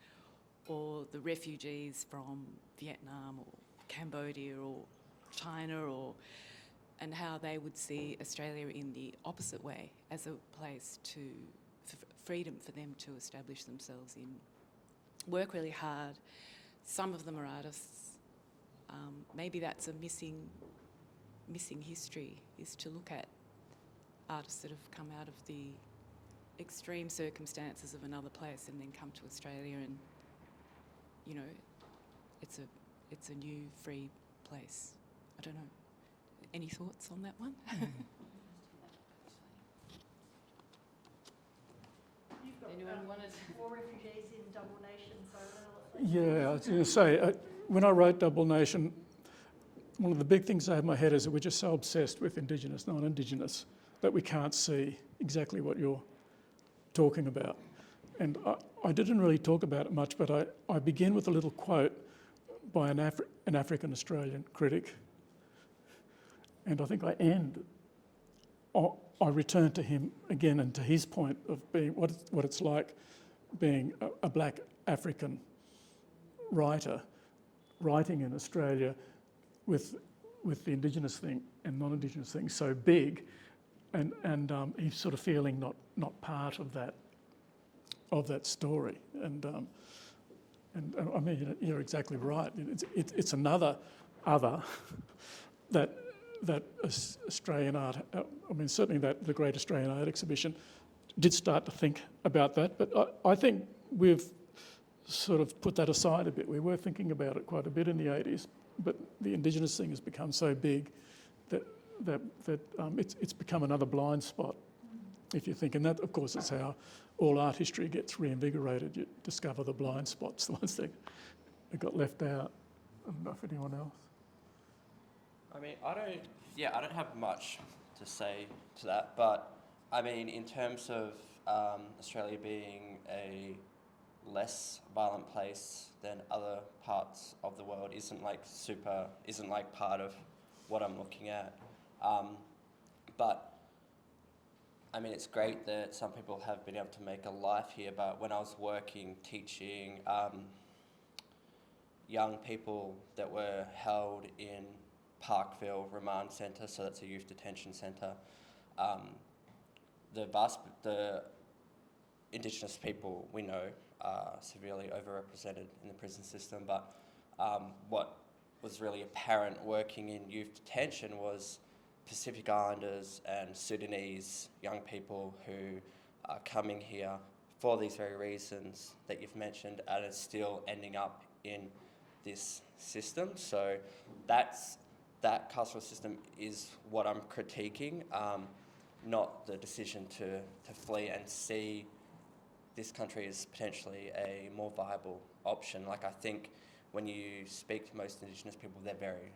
or the refugees from Vietnam or Cambodia or China, and how they would see Australia in the opposite way, as a place for freedom for them to establish themselves in, work really hard. Some of them are artists. Maybe that's a missing history, is to look at artists that have come out of the extreme circumstances of another place and then come to Australia, and it's a new free place. I don't know. Any thoughts on that one? You've got Anyone wanted? war refugees in Double Nation, so Yeah, I was going to say, when I wrote Double Nation, one of the big things I have in my head is that we're just so obsessed with Indigenous, non-Indigenous, that we can't see exactly what you're talking about. And I didn't really talk about it much, but I begin with a little quote by an African-Australian critic. And I think I end, I return to him again and to his point of being what it's like being a black African writer, writing in Australia with the Indigenous thing and non-Indigenous thing so big, and he's sort of feeling not part of that story. And I mean, you're exactly right. It's another other that Australian art, certainly that the Great Australian Art Exhibition did start to think about that, but I think we've sort of put that aside a bit. We were thinking about it quite a bit in the 80s, but the Indigenous thing has become so big that it's become another blind spot, if you think. And that, of course, is how all art history gets reinvigorated. You discover the blind spots, the ones that got left out. I don't know if anyone else. I mean, I don't have much to say to that, but I mean, in terms of Australia being a less violent place than other parts of the world isn't part of what I'm looking at. But I mean, it's great that some people have been able to make a life here, but when I was working, teaching young people that were held in Parkville Remand Centre, so that's a youth detention centre, the Indigenous people we know are severely overrepresented in the prison system, but what was really apparent working in youth detention was Pacific Islanders and Sudanese young people who are coming here for these very reasons that you've mentioned and are still ending up in this system. So that carceral system is what I'm critiquing, not the decision to flee and see this country is potentially a more viable option. Like, I think when you speak to most Indigenous people, they're very,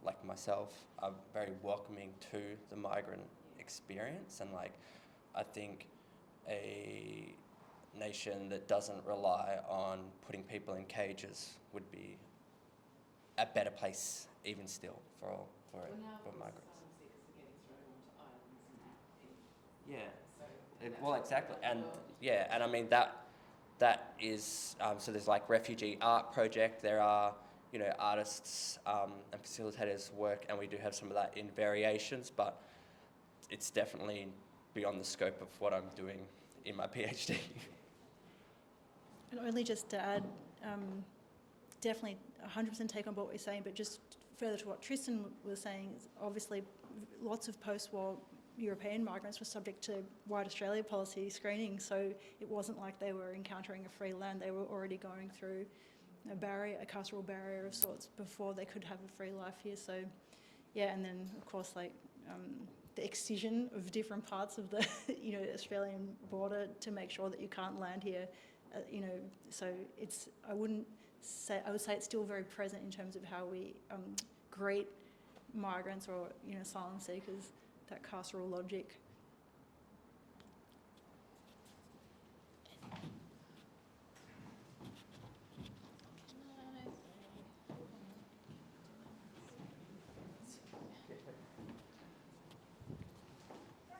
like myself, are very welcoming to the migrant experience. And like, I think a nation that doesn't rely on putting people in cages would be a better place, even still, for migrants. Yeah. Well, exactly, and yeah, and I mean that is so. There's like refugee art project. There are artists and facilitators work, and we do have some of that in variations, but it's definitely beyond the scope of what I'm doing in my PhD. And only just to add, definitely 100% take on board what you're saying, but just further to what Tristen was saying, obviously lots of post-war European migrants were subject to White Australia policy screening, so it wasn't like they were encountering a free land. They were already going through a barrier, a carceral barrier of sorts, before they could have a free life here. So, yeah, and then of course, like the excision of different parts of the Australian border to make sure that you can't land here. So I would say it's still very present in terms of how we greet migrants or asylum seekers. That carceral logic.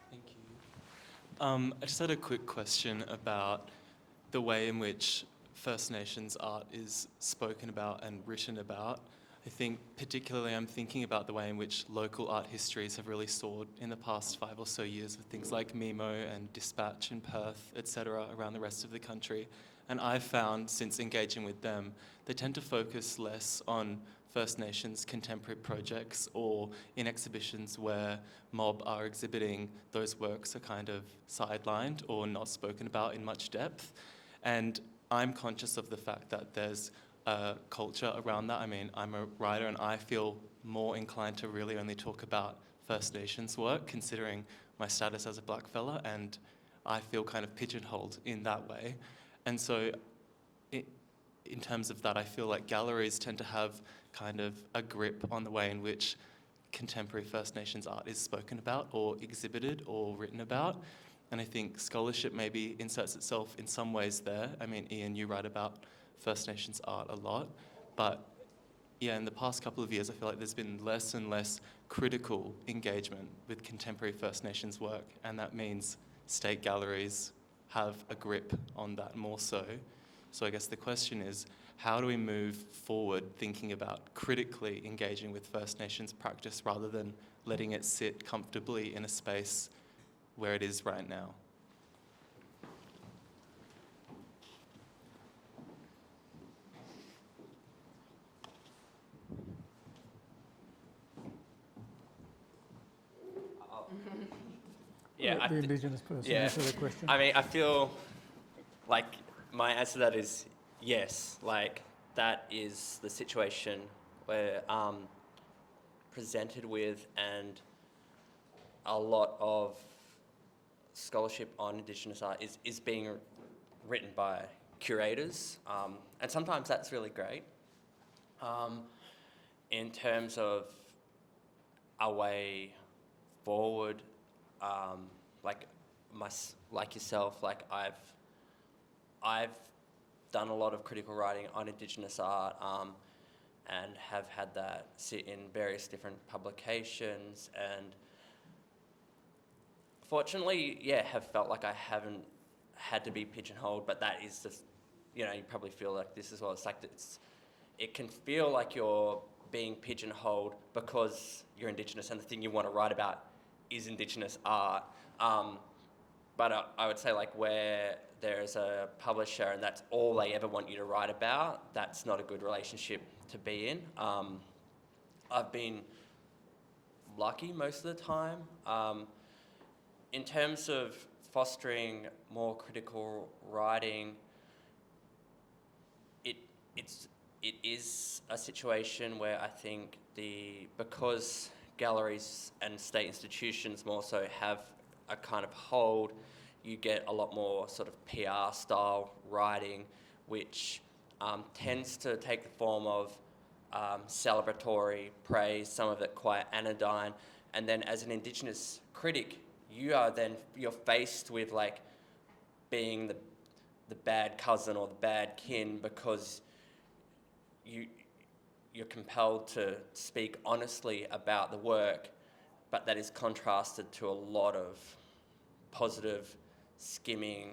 Thank you. I just had a quick question about the way in which First Nations art is spoken about and written about. I think particularly I'm thinking about the way in which local art histories have really soared in the past 5 or so years with things like Mimo and Dispatch in Perth, etc., around the rest of the country. And I've found, since engaging with them, they tend to focus less on First Nations contemporary projects, or in exhibitions where mob are exhibiting, those works are kind of sidelined or not spoken about in much depth. And I'm conscious of the fact that there's a culture around that. I mean, I'm a writer and I feel more inclined to really only talk about First Nations work, considering my status as a black fella, and I feel kind of pigeonholed in that way. And so in terms of that, I feel like galleries tend to have kind of a grip on the way in which contemporary First Nations art is spoken about or exhibited or written about. And I think scholarship maybe inserts itself in some ways there. I mean, Ian, you write about First Nations art a lot, but yeah, in the past couple of years, I feel like there's been less and less critical engagement with contemporary First Nations work, and that means state galleries have a grip on that more so. So I guess the question is, how do we move forward thinking about critically engaging with First Nations practice rather than letting it sit comfortably in a space where it is right now? Yeah, the Indigenous person yeah. answer the question. I mean, I feel like my answer to that is yes. Like, that is the situation we're presented with, and a lot of scholarship on Indigenous art is being written by curators, and sometimes that's really great. In terms of a way forward, like yourself, like I've done a lot of critical writing on Indigenous art, and have had that sit in various different publications, and fortunately, have felt like I haven't had to be pigeonholed, but that is just, you probably feel like this as well. It's like it can feel like you're being pigeonholed because you're Indigenous and the thing you want to write about is Indigenous art. But I would say, like, where there's a publisher and that's all they ever want you to write about, that's not a good relationship to be in. I've been lucky most of the time. In terms of fostering more critical writing, it is a situation where I think because galleries and state institutions more so have a kind of hold, you get a lot more sort of PR style writing, which tends to take the form of celebratory praise, some of it quite anodyne. And then as an Indigenous critic, you're faced with like being the bad cousin or the bad kin, because you're compelled to speak honestly about the work, but that is contrasted to a lot of positive, skimming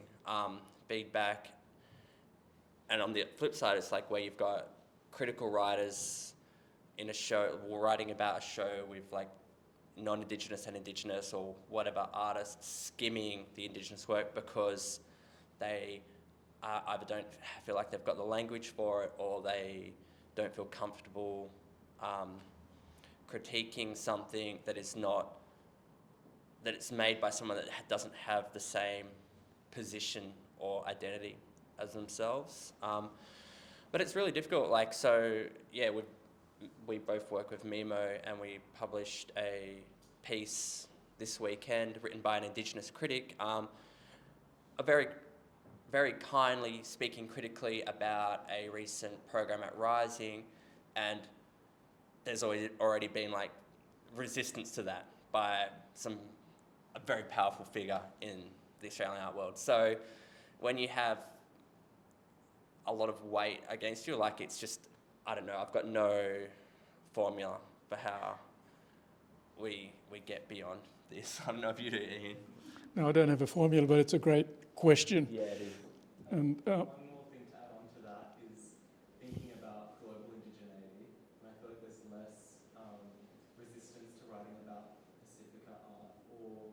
feedback. And on the flip side, it's like where you've got critical writers in a show, writing about a show with like non-Indigenous and Indigenous or whatever artists skimming the Indigenous work because they either don't feel like they've got the language for it, or they don't feel comfortable critiquing something that is not, that it's made by someone that doesn't have the same position or identity as themselves. But it's really difficult. Like, so yeah, we both work with Mimo, and we published a piece this weekend written by an Indigenous critic, a very kindly speaking critically about a recent program at Rising, and there's already been like resistance to that by a very powerful figure in the Australian art world. So when you have a lot of weight against you, like, it's just, I don't know, I've got no formula for how we get beyond this. I don't know if you do, Ian. No, I don't have a formula, but it's a great question. Yeah, it is. And One more thing to add on to that is thinking about global indigeneity, and I feel like there's less resistance to writing about Pacifica art or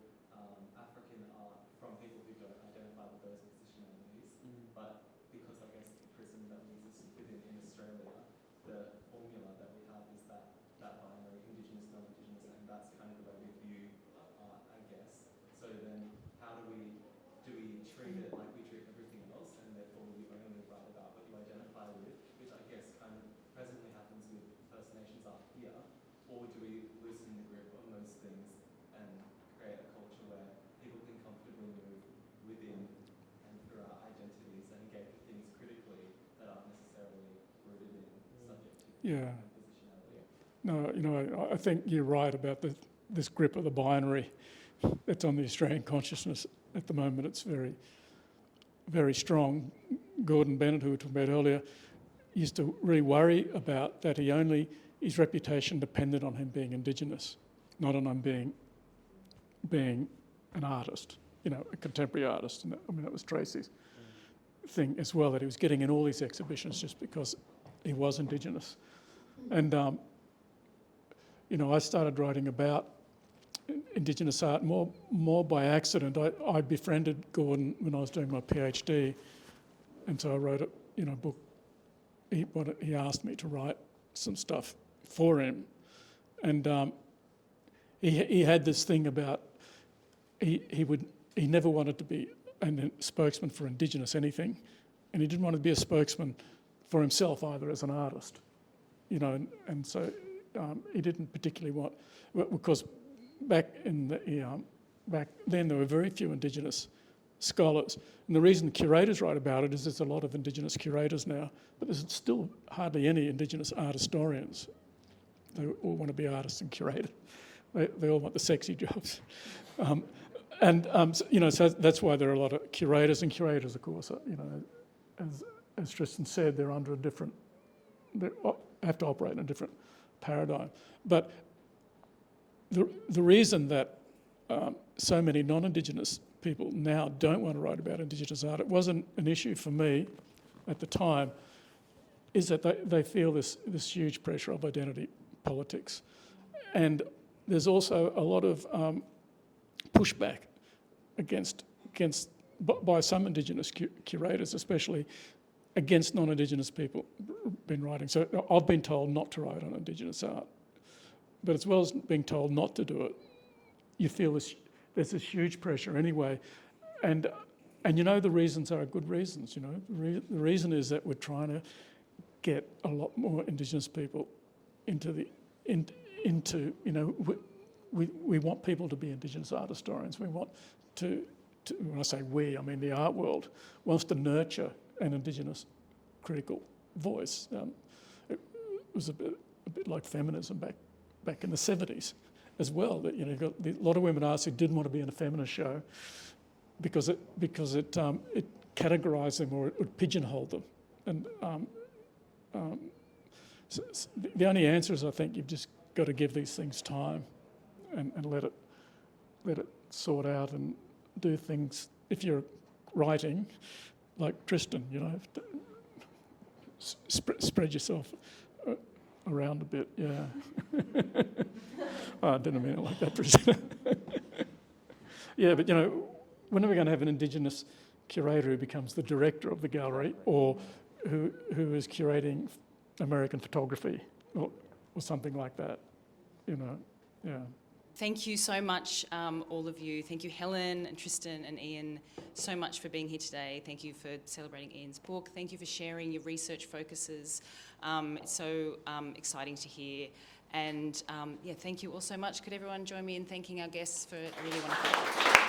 African art from people who don't identify with those positionalities. But because I guess the prism that we exist within in Australia, the formula that we have is that binary, Indigenous, non-Indigenous, and that's kind of the way we view art, I guess. So then how do we treat it like we treat everything else, and therefore we only write about what you identify with, which I guess kind of presently happens with First Nations art here, or do we loosen the grip on those things and create a culture where people can comfortably move within and through our identities and engage with things critically that aren't necessarily rooted in subjectivity yeah, and positionality? no, I think you're right about this grip of the binary that's on the Australian consciousness at the moment. It's very, very strong. Gordon Bennett, who we were talking about earlier, used to really worry about that. His reputation depended on him being Indigenous, not on him being an artist, a contemporary artist. And I mean, that was Tracy's thing as well, that he was getting in all these exhibitions just because he was Indigenous. And, I started writing about Indigenous art more by accident. I befriended Gordon when I was doing my PhD, and so I wrote a book. He asked me to write some stuff for him, and he had this thing about he never wanted to be a spokesman for Indigenous anything, and he didn't want to be a spokesman for himself either as an artist, and so he didn't particularly want, because back then there were very few Indigenous scholars, and the reason curators write about it is there's a lot of Indigenous curators now, but there's still hardly any Indigenous art historians. They all want to be artists and curators. They all want the sexy jobs, so that's why there are a lot of curators. And curators, of course, as Tristen said, they're under they have to operate in a different paradigm. But the reason that so many non-Indigenous people now don't want to write about Indigenous art, it wasn't an issue for me at the time, is that they feel this huge pressure of identity politics. And there's also a lot of pushback by some Indigenous curators, especially against non-Indigenous people been writing. So I've been told not to write on Indigenous art. But as well as being told not to do it, you feel there's this huge pressure anyway. And the reasons are good reasons, The reason is that we're trying to get a lot more Indigenous people we want people to be Indigenous art historians. We want to when I say we, I mean the art world, wants to nurture an Indigenous critical voice. It was a bit like feminism back in the 70s as well. That you've got a lot of women artists who didn't want to be in a feminist show because it categorised them or it would pigeonhole them. And so the only answer is, I think, you've just got to give these things time and let it sort out and do things. If you're writing, like Tristen, spread yourself around a bit. Yeah. I didn't mean it like that, Tristen. Yeah, but when are we going to have an Indigenous curator who becomes the director of the gallery, or who is curating American photography, or something like that? Yeah. Thank you so much, all of you. Thank you, Helen and Tristen and Ian, so much for being here today. Thank you for celebrating Ian's book. Thank you for sharing your research focuses. It's so exciting to hear. And thank you all so much. Could everyone join me in thanking our guests for a really wonderful